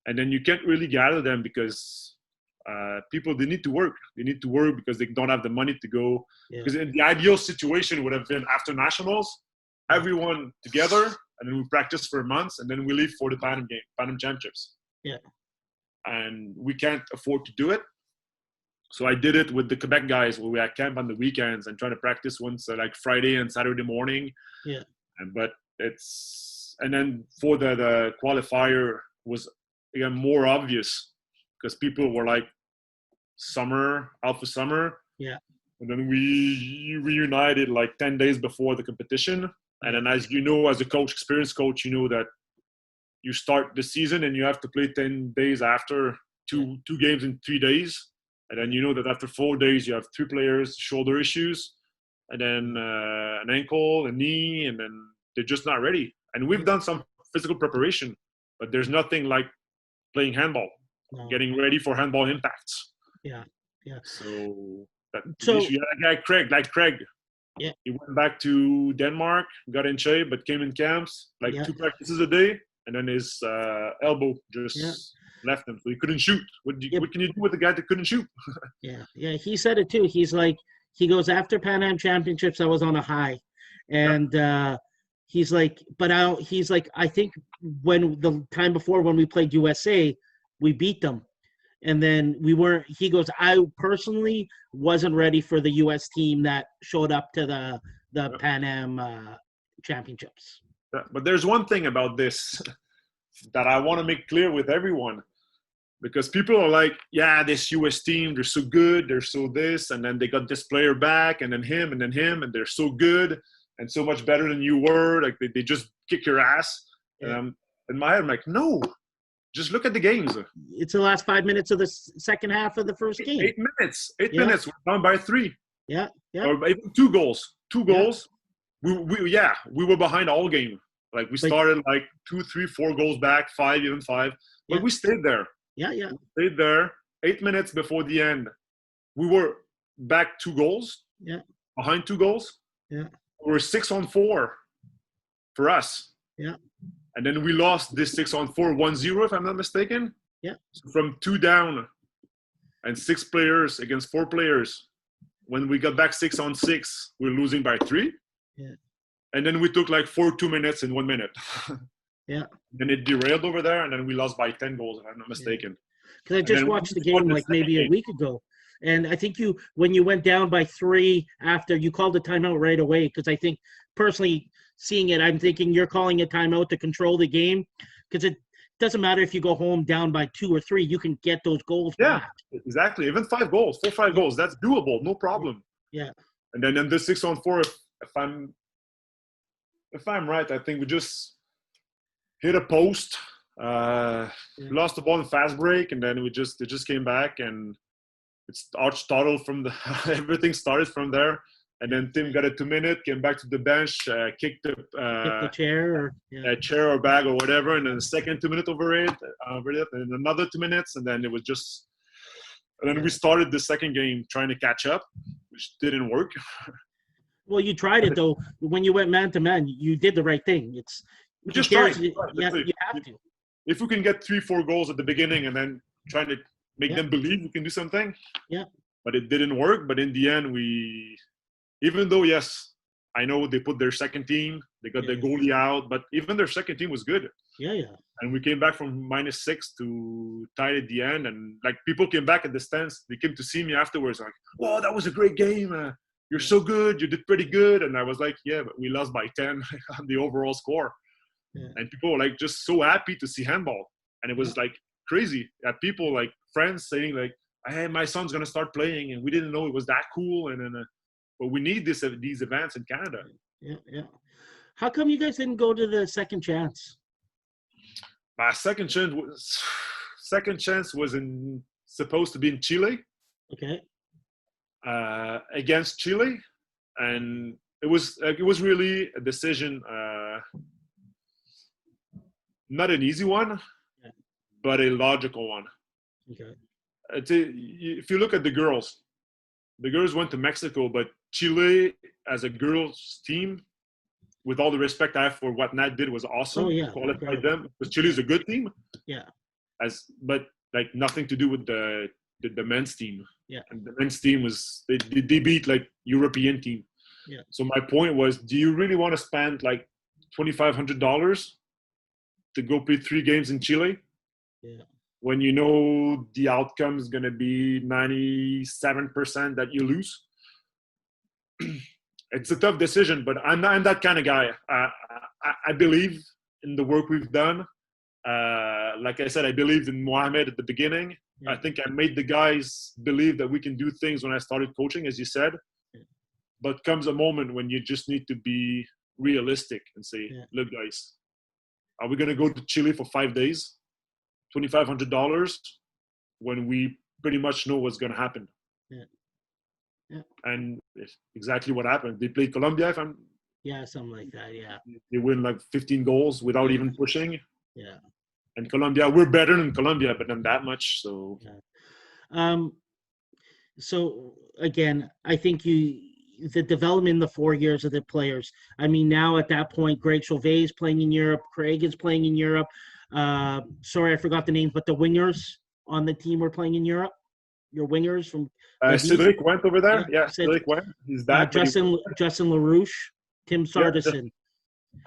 and then you can't really gather them because people, they need to work. They need to work because they don't have the money to go. Because in the ideal situation would have been after nationals, everyone together, and then we practice for months, and then we leave for the Pan Am Championships. And we can't afford to do it. So I did it with the Quebec guys where we had camp on the weekends and try to practice once like Friday and Saturday morning. And then for the qualifier was again more obvious because people were like Alpha Summer. And then we reunited like 10 days before the competition. And then as you know, as a coach, experienced coach, you know that you start the season and you have to play 10 days after two games in 3 days. And then you know that after 4 days, you have 3 players, shoulder issues, and then an ankle, a knee, and then they're just not ready. And we've done some physical preparation, but there's nothing like playing handball, getting ready for handball impacts. So you had a guy, Craig. He went back to Denmark, got in shape, but came in camps, 2 practices a day, and then his elbow just left him, so he couldn't shoot. What can you do with a guy that couldn't shoot? He said it too. He's like, he goes, after Pan Am Championships, I was on a high, and he's like, I think when the time before when we played USA, we beat them, and then we weren't. He goes, I personally wasn't ready for the US team that showed up to the Pan Am Championships. But there's one thing about this that I want to make clear with everyone. Because people are like, yeah, this US team, they're so good, they're so this, and then they got this player back, and then him, and they're so good and so much better than you were. Like, they just kick your ass. And in my head, I'm like, no, just look at the games. It's the last 5 minutes of the second half of the first game. 8 minutes. 8 minutes. We're down by 3. Or even 2 goals. 2 goals. We were behind all game. Like, we started like 2, 3, 4 goals back, 5, even 5. But we stayed there. We stayed there. 8 minutes before the end, we were back 2 goals. Behind 2 goals. We were 6-on-4 for us. And then we lost this 6-on-4 1-0, if I'm not mistaken. So from 2 down and 6 players against 4 players. When we got back 6-on-6, we were losing by 3. And then we took like 4 2-minutes in 1 minute. Then it derailed over there, and then we lost by 10 goals, if I'm not mistaken. Because I just watched the game like maybe a week ago. And I think when you went down by 3 after, you called a timeout right away. Because I think, personally, seeing it, I'm thinking you're calling a timeout to control the game. Because it doesn't matter if you go home down by 2 or 3, you can get those goals back. Exactly. Even 5 goals, 4 or 5 goals, that's doable, no problem. And then in the 6-on-4, if I'm right, I think we just hit a post, lost the ball in fast break, and then it just came back, and it's arch total from the everything started from there. And then Tim got a 2-minute, came back to the bench, kicked the chair chair or bag or whatever, and then the second 2-minute over it, and another 2 minutes, and then it was just. And then we started the second game trying to catch up, which didn't work. Well, you tried it though. When you went man to man, you did the right thing. We just tried. You have to. If we can get 3-4 goals at the beginning and then trying to make them believe we can do something. But it didn't work. But in the end, even though, yes, I know they put their second team, they got their goalie out, but even their second team was good. And we came back from -6 to tied at the end. And like people came back at the stands, they came to see me afterwards, like, "Wow, that was a great game. You're so good. You did pretty good." And I was like, "Yeah, but we lost by 10 on the overall score." And people were like just so happy to see handball. And it was like crazy. People like friends saying like, hey, my son's gonna start playing, and we didn't know it was that cool. And then, but we need these events in Canada. Yeah. How come you guys didn't go to the second chance? My second chance was supposed to be in Chile. Okay. Against Chile, and it was really a decision, not an easy one, but a logical one. Okay. If you look at the girls went to Mexico, but Chile as a girls team, with all the respect I have for what Nat did, was awesome. Oh, yeah. Qualified them because Chile is a good team. Yeah. But like nothing to do with the men's team. Yeah. And the men's team was they beat like European team. Yeah. So my point was, do you really want to spend like $2,500 to go play 3 games in Chile? Yeah. When you know the outcome is going to be 97% that you lose. It's a tough decision, but I'm that kind of guy. I believe in the work we've done. Like I said, I believed in Mohamed at the beginning. Yeah. I think I made the guys believe that we can do things when I started coaching, as you said. Yeah. But comes a moment when you just need to be realistic and say, look, guys, are we going to go to Chile for 5 days? $2,500 when we pretty much know what's going to happen. Yeah. Yeah. And exactly what happened. They played Colombia, something like that. Yeah. They win like 15 goals without even pushing. Yeah. And Colombia, we're better than Colombia, but not that much. So. Yeah. So again, I think the development in the 4 years of the players. I mean, now at that point, Greg Chauvet is playing in Europe. Craig is playing in Europe. Sorry, I forgot the names, but the wingers on the team were playing in Europe. Your wingers from Cedric went over there. Yeah, Cedric went. He's back. Justin LaRouche, Tim Sardison.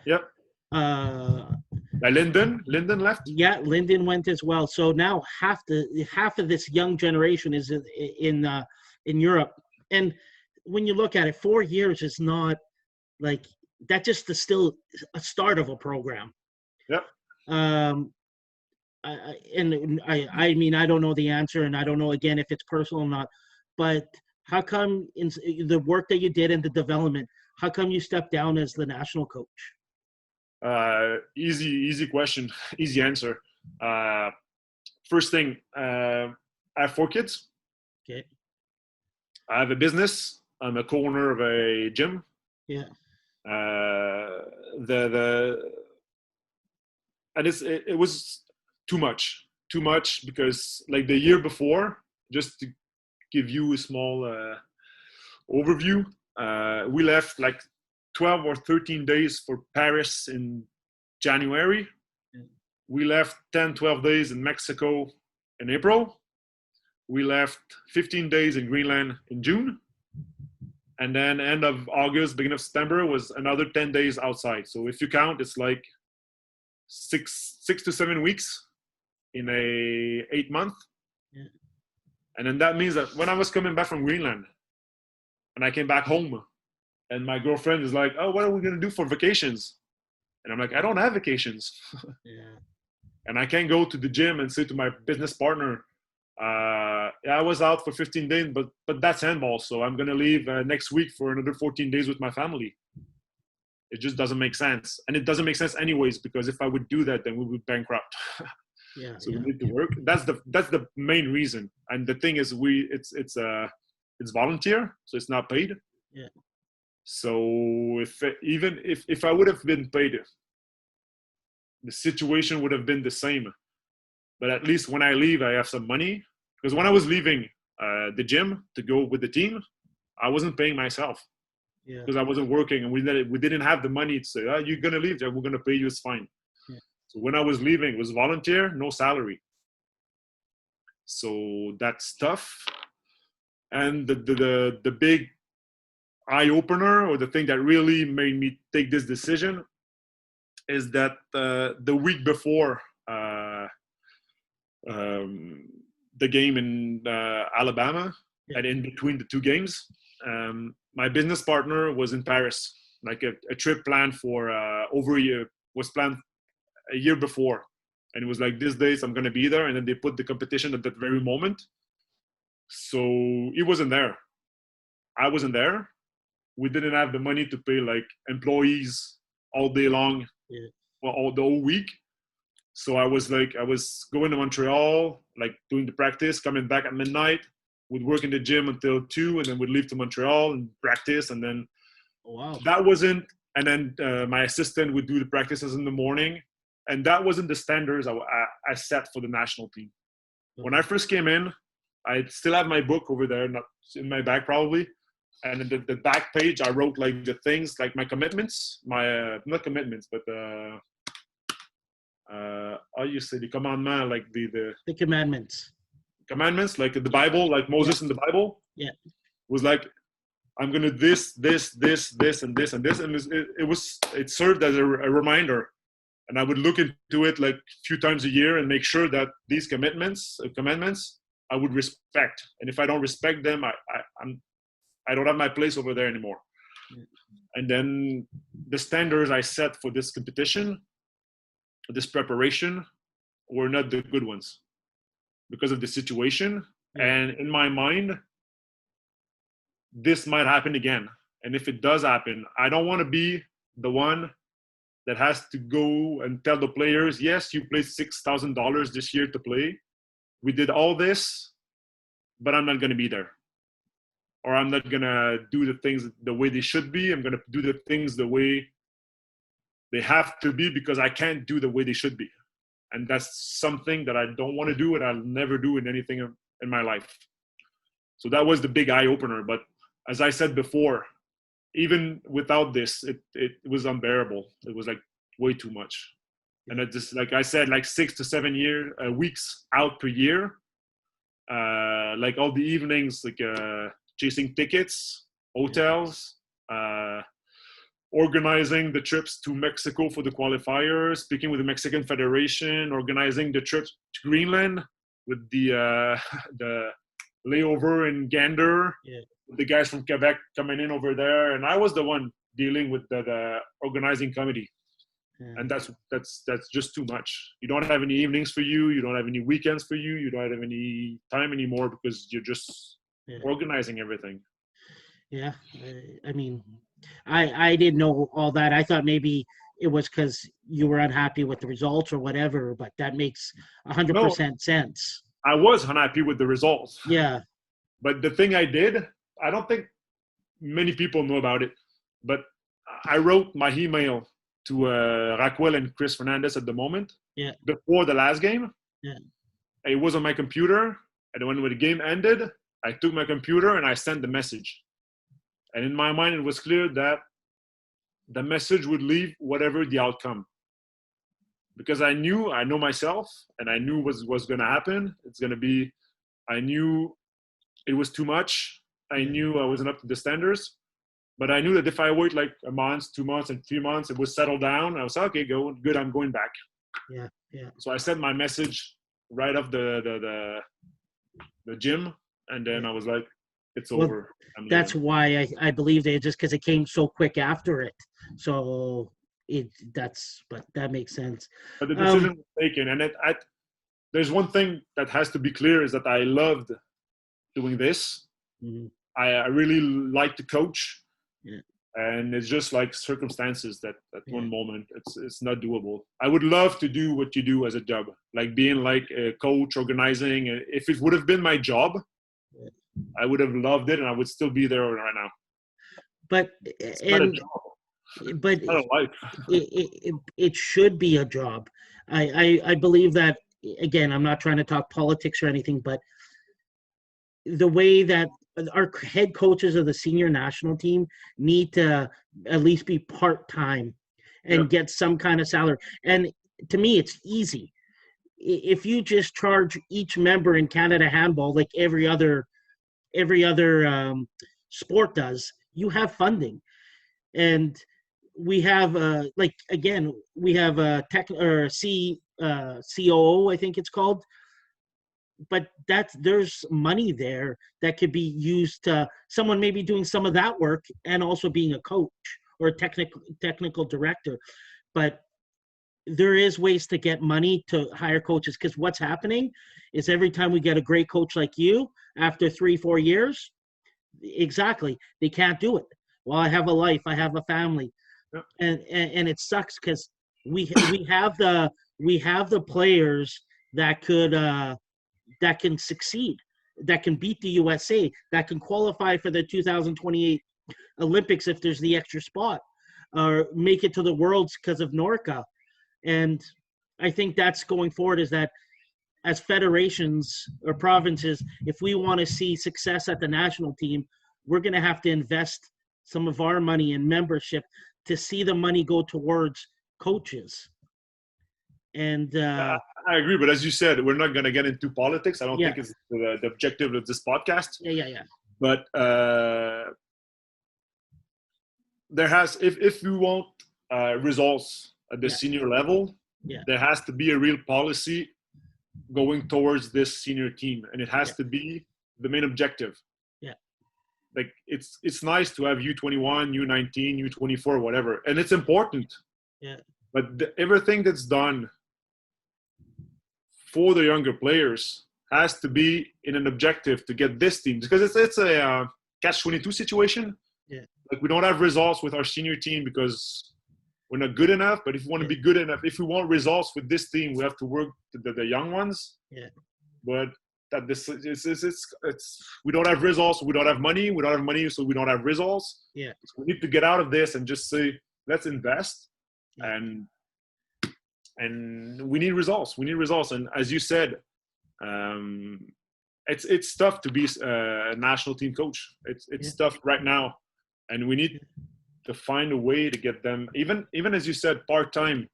Yep. Linden left. Yeah, Linden went as well. So now half of this young generation is in Europe. And when you look at it, 4 years is not like that. Just is still a start of a program. Yep. I mean, I don't know the answer, and I don't know, again, if it's personal or not, but how come in the work that you did and the development, how come you stepped down as the national coach? Easy question, easy answer. First thing, I have 4 kids. Okay. I have a business. I'm a co-owner of a gym. Yeah. And it was too much because like the year before, just to give you a small overview, we left like 12 or 13 days for Paris in January. We left 10, 12 days in Mexico in April. We left 15 days in Greenland in June. And then end of August, beginning of September was another 10 days outside. So if you count, it's like 6 to 7 weeks in a 8 month. Yeah. And then that means that when I was coming back from Greenland and I came back home and my girlfriend is like, oh, what are we going to do for vacations? And I'm like, I don't have vacations. Yeah. And I can't go to the gym and say to my business partner, I was out for 15 days, but that's handball. So I'm going to leave next week for another 14 days with my family. It just doesn't make sense. And it doesn't make sense anyways, because if I would do that, then we would bankrupt. Yeah. So we need to work. That's the main reason. And the thing is, it's volunteer, so it's not paid. Yeah. So if I would have been paid, the situation would have been the same. But at least when I leave, I have some money. Because when I was leaving the gym to go with the team, I wasn't paying myself. Yeah. Because I wasn't working, and we didn't have the money to say, you're gonna leave, then we're gonna pay you, it's fine. Yeah. So when I was leaving, it was volunteer, no salary. So that's tough. And the big eye opener, or the thing that really made me take this decision, is that the week before the game in Alabama, and in between the 2 games, my business partner was in Paris. Like a trip planned for over a year, was planned a year before. And it was like, these days I'm going to be there. And then they put the competition at that very moment. So he wasn't there. I wasn't there. We didn't have the money to pay like employees all day long, well, all the whole week. So I was going to Montreal, like doing the practice, coming back at midnight, would work in the gym until 2, and then would leave to Montreal and practice. And then that wasn't, and then my assistant would do the practices in the morning. And that wasn't the standards I set for the national team. When I first came in, I still have my book over there, not in my bag probably. And in the back page, I wrote like the things, like my commitments, my, not commitments, but how you say the commandment, like the commandments, like the Bible, like Moses in the Bible. Yeah. Was like, I'm going to this, and this. And it served as a reminder. And I would look into it like a few times a year and make sure that these commandments, I would respect. And if I don't respect them, I don't have my place over there anymore. And then the standards I set for this competition, this preparation, were not the good ones because of the situation. And in my mind, this might happen again. And if it does happen, I don't want to be the one that has to go and tell the players, yes, you played $6,000 this year to play. We did all this, but I'm not going to be there. Or I'm not going to do the things the way they should be. I'm going to do the things the way they have to be because I can't do the way they should be. And that's something that I don't want to do and I'll never do in anything in my life. So that was the big eye opener. But as I said before, even without this, it was unbearable. It was like way too much. And it just, like I said, like 6 to 7 weeks out per year, like all the evenings, like chasing tickets, hotels, organizing the trips to Mexico for the qualifiers, speaking with the Mexican Federation, organizing the trips to Greenland with the layover in Gander, the guys from Quebec coming in over there, and I was the one dealing with the organizing committee. And that's just too much. You don't have any evenings for you. You don't have any weekends for you. You don't have any time anymore because you're just organizing everything. Yeah, I mean, I didn't know all that. I thought maybe it was because you were unhappy with the results or whatever, but that makes 100% sense. I was unhappy with the results. Yeah. But the thing I did, I don't think many people know about it, but I wrote my email to Raquel and Chris Fernandez at the moment. Yeah. Before the last game. Yeah. It was on my computer. And when the game ended, I took my computer and I sent the message. And in my mind, it was clear that the message would leave whatever the outcome. Because I know myself, and I knew what was going to happen. I knew it was too much. I knew I wasn't up to the standards. But I knew that if I wait like a month, 2 months, and 3 months, it would settle down. I was like, okay, good, I'm going back. Yeah. So I sent my message right off the gym, and then I was like, it's over. That's why I believed it, just because it came so quick after it. So but that makes sense. But the decision was taken, and there's one thing that has to be clear is that I loved doing this. Mm-hmm. I really like to coach. Yeah. And it's just like circumstances that at one moment it's not doable. I would love to do what you do as a job, like being like a coach, organizing. If it would have been my job, I would have loved it, and I would still be there right now. But it's not a job. But it's not a life. It should be a job. I believe that. Again, I'm not trying to talk politics or anything, but the way that our head coaches of the senior national team need to at least be part-time and get some kind of salary. And to me, it's easy. If you just charge each member in Canada Handball like every other sport does, you have funding. And we have we have a COO, I think it's called. But there's money there that could be used to someone maybe doing some of that work and also being a coach or a technical director. But there is ways to get money to hire coaches, because what's happening is every time we get a great coach like you, after 3-4 years, exactly, they can't do it. Well, I have a life, I have a family, Yep. and it sucks because we have the players that can succeed, that can beat the USA, that can qualify for the 2028 Olympics if there's the extra spot, or make it to the Worlds because of Norca. And I think that's going forward, is that as federations or provinces, if we want to see success at the national team, we're going to have to invest some of our money in membership to see the money go towards coaches. And I agree, but as you said, we're not going to get into politics. I don't Yeah. think it's the objective of this podcast. yeah. But there has, if we want results at the Yeah. senior level, Yeah. there has to be a real policy going towards this senior team, and it has Yeah. to be the main objective. Yeah. Like it's nice to have U21, U19, U24, whatever, and it's important. Yeah. But everything that's done for the younger players has to be in an objective to get this team, because it's a catch-22 situation. Yeah. Like, we don't have results with our senior team because we're not good enough. But if we want to be good enough, if we want results with this team, we have to work the young ones. Yeah. But that this it's we don't have results, we don't have money. We don't have money, so we don't have results. Yeah. So we need to get out of this and just say, let's invest. Yeah. And we need results. We need results. And as you said, it's tough to be a national team coach. It's tough right now, and we need to find a way to get them. Even as you said, part-time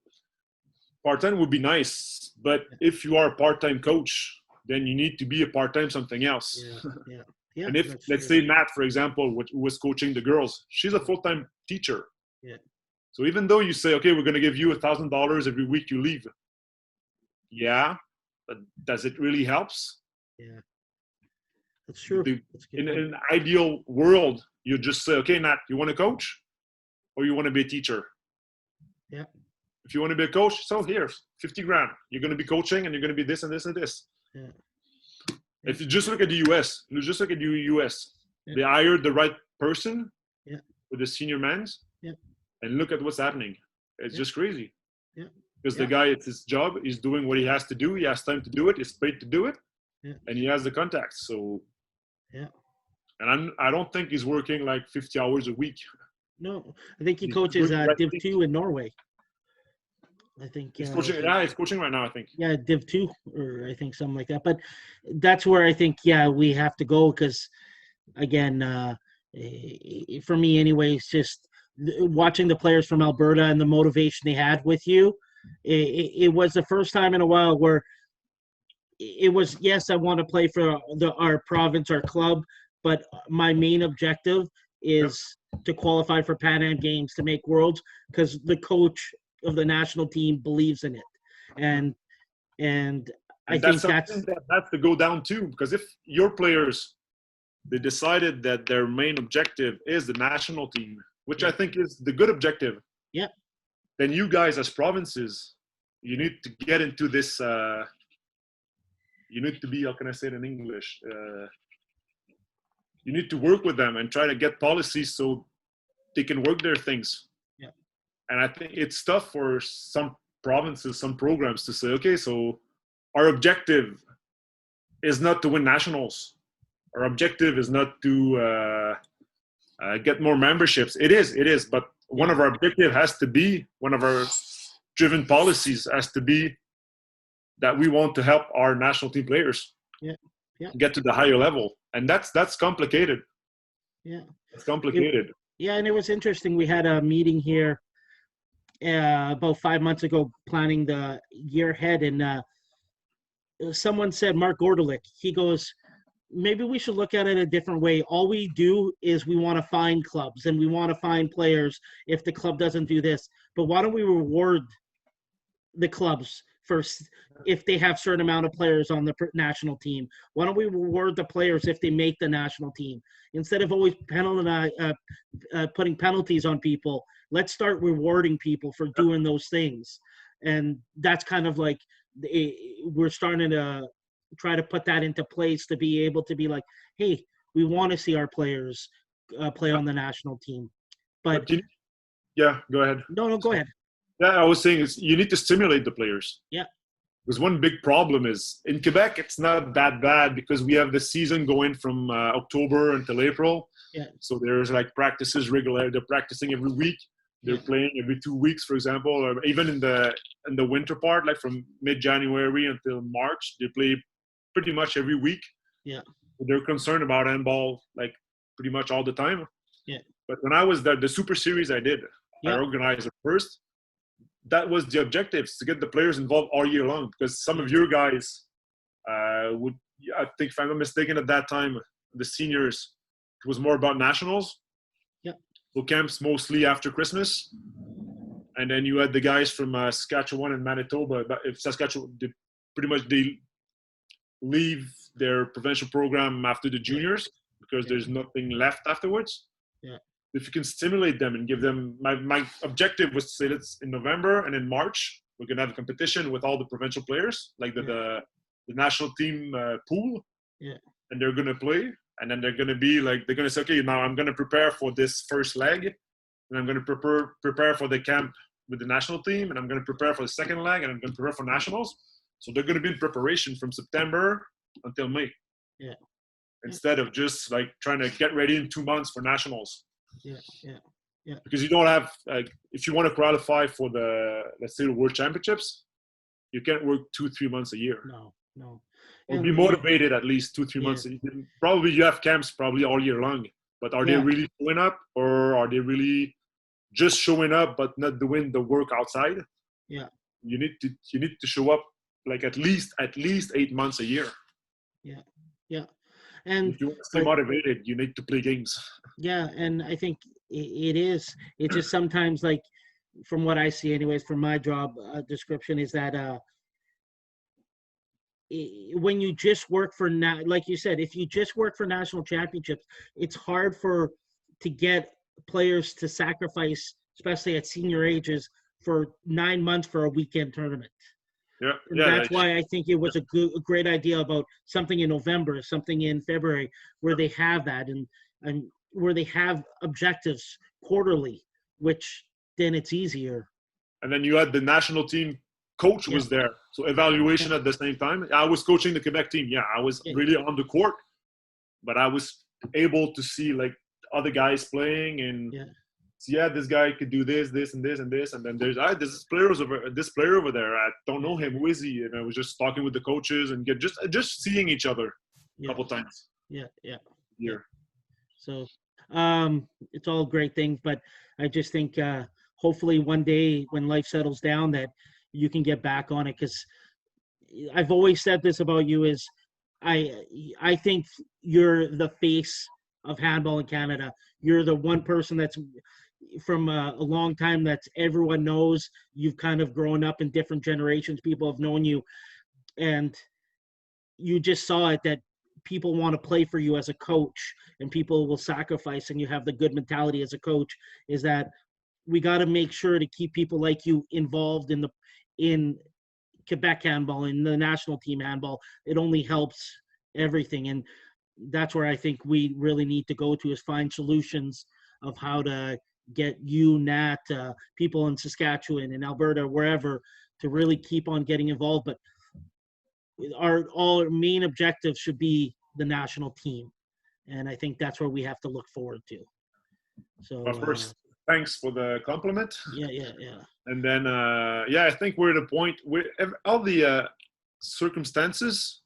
would be nice. But if you are a part-time coach, then you need to be a part-time something else. Yeah. And if, let's say, Nat, for example, who was coaching the girls, she's a full-time teacher. Yeah. So even though you say, okay, we're going to give you $1,000 every week you leave. Yeah, but does it really helps? Yeah. That's true. In an ideal world, you just say, okay, Nat, you want to coach or you want to be a teacher? Yeah. If you want to be a coach, so here's $50,000. You're going to be coaching and you're going to be this and this and this. Yeah. If you just look at the US, Yeah. they hired the right person with the senior men's. Yeah. And look at what's happening. It's just crazy. Yeah. Because the guy, it's his job. He's doing what he has to do. He has time to do it. He's paid to do it. Yeah. And he has the contacts. So. Yeah. And I don't think he's working like 50 hours a week. No, I think he coaches Div 2 in Norway. I think he's coaching. Yeah, he's coaching right now, I think. Yeah, Div 2, or I think something like that. But that's where I think, we have to go, because, again, for me anyway, it's just watching the players from Alberta and the motivation they had with you. It was the first time in a while where it was, yes, I want to play for our province, our club, but my main objective is to qualify for Pan Am Games, to make Worlds, because the coach of the national team believes in it. And I think that has to go down too, because if your players, they decided that their main objective is the national team, which I think is the good objective. Yeah. Then you guys as provinces, you need to get into this. You need to be, how can I say it in English? You need to work with them and try to get policies so they can work their things. Yeah. And I think it's tough for some provinces, some programs to say, okay, so our objective is not to win nationals. Our objective is not to get more memberships. It is. But one of our objectives has to be, one of our driven policies has to be that we want to help our national team players get to the higher level. And that's complicated. Yeah. It's complicated. And it was interesting. We had a meeting here about 5 months ago planning the year ahead. And someone said, Mark Gordelik, he goes, maybe we should look at it a different way. All we do is we want to find clubs and we want to find players if the club doesn't do this. But why don't we reward the clubs first if they have certain amount of players on the national team? Why don't we reward the players if they make the national team? Instead of always putting penalties on people, let's start rewarding people for doing those things. And that's kind of like we're starting to try to put that into place to be able to be like, hey, we want to see our players play on the national team. But yeah, go ahead. No, go ahead. Yeah, I was saying you need to stimulate the players. Yeah. Because one big problem is in Quebec, it's not that bad because we have the season going from October until April. Yeah. So there's like practices regular. They're practicing every week. They're playing every 2 weeks, for example, or even in the winter part, like from mid-January until March, they play pretty much every week. Yeah. They're concerned about handball like pretty much all the time. Yeah. But when I was the Super Series I organized it first. That was the objective, to get the players involved all year long, because some of your guys I think if I'm not mistaken at that time, the seniors, it was more about nationals. Yeah. So camps mostly after Christmas. And then you had the guys from Saskatchewan and Manitoba. But if Saskatchewan, they leave their provincial program after the juniors because there's nothing left afterwards. Yeah. If you can stimulate them and give them, my objective was to say that's in November and in March, we're going to have a competition with all the provincial players, like the national team pool. Yeah. And they're going to play. And then they're going to be like, they're going to say, okay, now I'm going to prepare for this first leg. And I'm going to prepare for the camp with the national team. And I'm going to prepare for the second leg. And I'm going to prepare for nationals. So they're going to be in preparation from September until May. Yeah. Instead of just like trying to get ready in 2 months for nationals. Yeah. Because you don't have, if you want to qualify for let's say the World Championships, you can't work 2-3 months a year. No. Or be motivated at least 2-3 months. Probably you have camps probably all year long, but are they really showing up, or are they really just showing up but not doing the work outside? Yeah. You need to show up like at least 8 months a year. Yeah. And if you want to stay motivated, you need to play games. Yeah, and I think it's just sometimes, like, from what I see anyways, from my job description, is that when you just work for, like you said, if you just work for national championships, it's hard to get players to sacrifice, especially at senior ages, for 9 months for a weekend tournament. Yeah, and that's why I think it was a great idea about something in November, something in February, where they have that and where they have objectives quarterly, which then it's easier. And then you had the national team coach was there, so evaluation at the same time. I was coaching the Quebec team. Yeah, I was really on the court, but I was able to see like other guys playing and. This guy could do this, and this, and this, and then there's this player over there. I don't know him. Who is he? And I was just talking with the coaches and just seeing each other a couple times. Yeah. So, it's all great things, but I just think hopefully one day when life settles down that you can get back on it, because I've always said this about you is I think you're the face of handball in Canada. You're the one person that's from a long time that everyone knows. You've kind of grown up in different generations. People have known you, and you just saw it that people want to play for you as a coach, and people will sacrifice, and you have the good mentality as a coach. Is that we got to make sure to keep people like you involved in Quebec handball, in the national team handball. It only helps everything, and that's where I think we really need to go to, is find solutions of how to get you, Nat, people in Saskatchewan and Alberta, wherever, to really keep on getting involved. But our main objective should be the national team. And I think that's where we have to look forward to. So first, thanks for the compliment. Yeah. And then, I think we're at a point where all the circumstances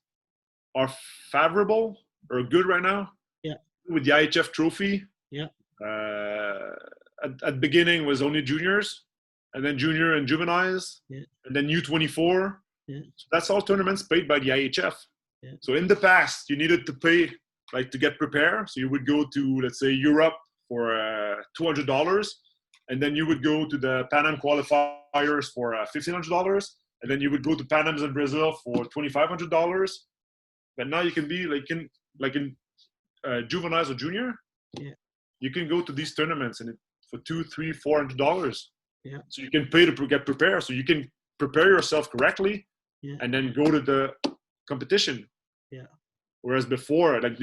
are favorable or good right now. Yeah. With the IHF trophy. Yeah. At the beginning was only juniors, and then junior and juveniles, and then U24. Yeah. So that's all tournaments paid by the IHF. Yeah. So in the past, you needed to pay to get prepared. So you would go to, let's say, Europe for $200, and then you would go to the Pan Am qualifiers for $1,500, and then you would go to Pan Am's in Brazil for $2,500. But now you can be in juveniles or junior. Yeah. You can go to these tournaments and for $200, $300, $400. Yeah. So you can pay to get prepared. So you can prepare yourself correctly, Yeah. and then go to the competition. Yeah. Whereas before, like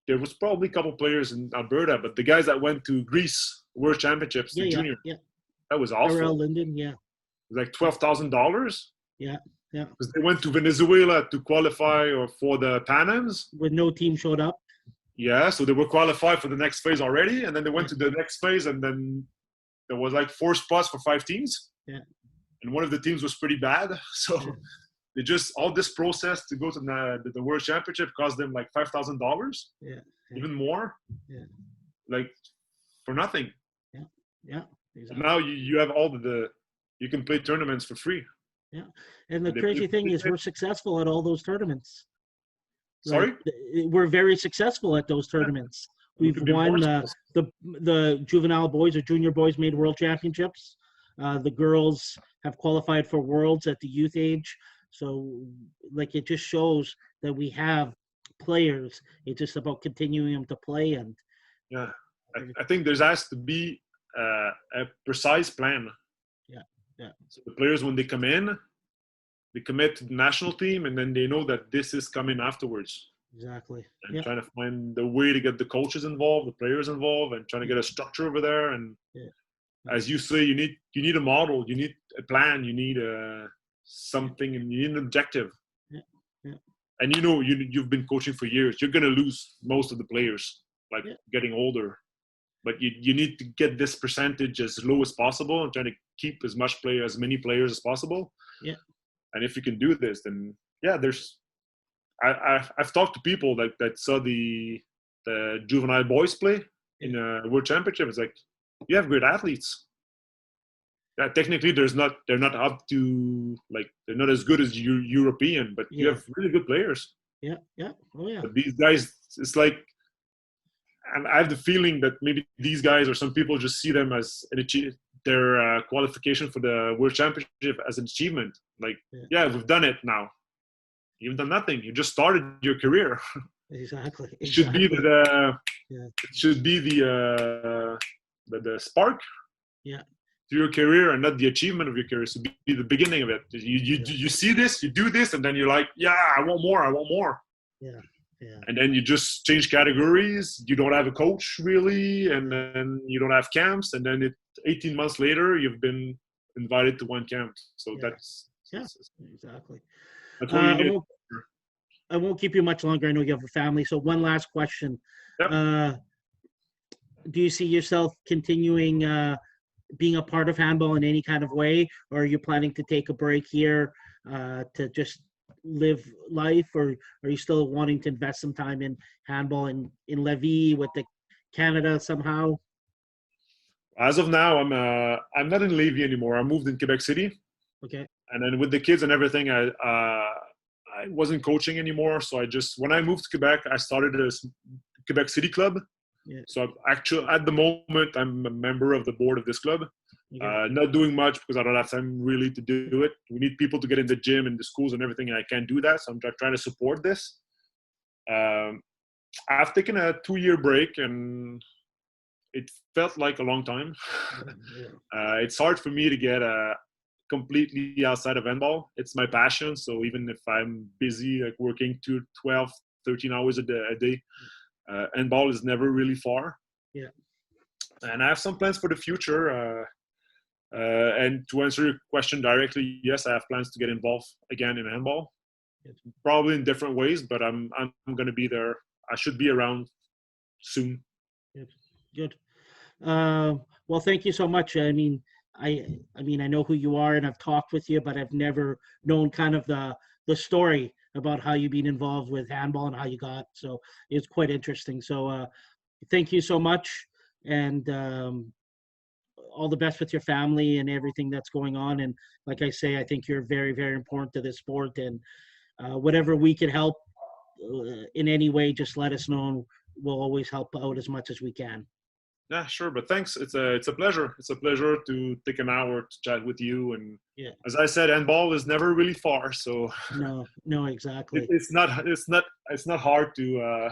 there was probably a couple players in Alberta, but the guys that went to Greece World Championships, the junior, that was awful. Linden, yeah. It was like $12,000. Yeah. Because they went to Venezuela to qualify or for the Pan Ams. With no team showed up. Yeah, so they were qualified for the next phase already, and then they went to the next phase, and then there was like 4 spots for 5 teams. Yeah. And one of the teams was pretty bad, so they just all this process to go to the World Championship cost them like $5,000. Yeah. Even more. Yeah. Like for nothing. Yeah. Exactly. Now you have all you can play tournaments for free. Yeah. And the crazy thing is we're successful at all those tournaments. Sorry? Like, we're very successful at those tournaments. We've won the juvenile boys or junior boys made world championships. The girls have qualified for worlds at the youth age. So like it just shows that we have players. It's just about continuing them to play. And yeah, I think there has to be a precise plan. Yeah. So the players, when they come in, they commit to the national team, and then they know that this is coming afterwards. Exactly. And trying to find the way to get the coaches involved, the players involved, and trying to get a structure over there. And as you say, you need a model, you need a plan, you need something, and you need an objective. Yeah. And you've been coaching for years. You're gonna lose most of the players, getting older. But you need to get this percentage as low as possible and try to keep as many players as possible. Yeah. And if you can do this, then I've talked to people that saw the juvenile boys play in a world championship. It's like, you have great athletes. Yeah, technically they're not up to, like, they're not as good as European, but you have really good players. Yeah. Oh yeah. But these guys, it's like, and I have the feeling that maybe these guys or some people just see them as their qualification for the World Championship as an achievement. Like, we've done it now. You've done nothing. You just started your career. Exactly. It should be the spark. Yeah. To your career, and not the achievement of your career. So be the beginning of it. You see this, you do this, and then you're like, I want more. Yeah. And then you just change categories. You don't have a coach really, and then you don't have camps, and then 18 months later, you've been invited to one camp. So that's exactly. That's what you do. I won't keep you much longer. I know you have a family. So one last question. Yep. Do you see yourself continuing being a part of handball in any kind of way, or are you planning to take a break here to just live life, or are you still wanting to invest some time in handball in Levis with the Canada somehow? As of now, I'm not in Levis anymore. I moved in Quebec City. Okay. And then with the kids and everything, I wasn't coaching anymore. So when I moved to Quebec, I started a Quebec City club. Yeah. So actually, at the moment, I'm a member of the board of this club. Okay. Not doing much because I don't have time really to do it. We need people to get in the gym and the schools and everything, and I can't do that. So I'm trying to support this. I've taken a 2-year break, and it felt like a long time. Yeah. It's hard for me to get completely outside of handball. It's my passion. So even if I'm busy, like working 12, 13 hours a day, handball is never really far. Yeah. And I have some plans for the future. And to answer your question directly, yes, I have plans to get involved again in handball. Probably in different ways, but I'm going to be there. I should be around soon. Good. Well, thank you so much. I mean, I know who you are, and I've talked with you, but I've never known kind of the story about how you've been involved with handball and how you got. So it's quite interesting. So thank you so much, and all the best with your family and everything that's going on. And like I say, I think you're very, very important to this sport, and whatever we can help in any way, just let us know, and we'll always help out as much as we can. Yeah, sure. But thanks. It's a pleasure. It's a pleasure to take an hour to chat with you. And as I said, handball is never really far. So no, exactly. It's not hard to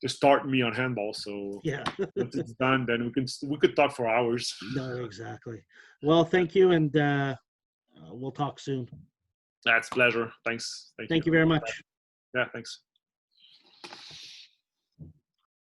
start me on handball. So once it's done, then we could talk for hours. No, exactly. Well, thank you, and we'll talk soon. That's a pleasure. Thanks. Thank you very much. Yeah, thanks.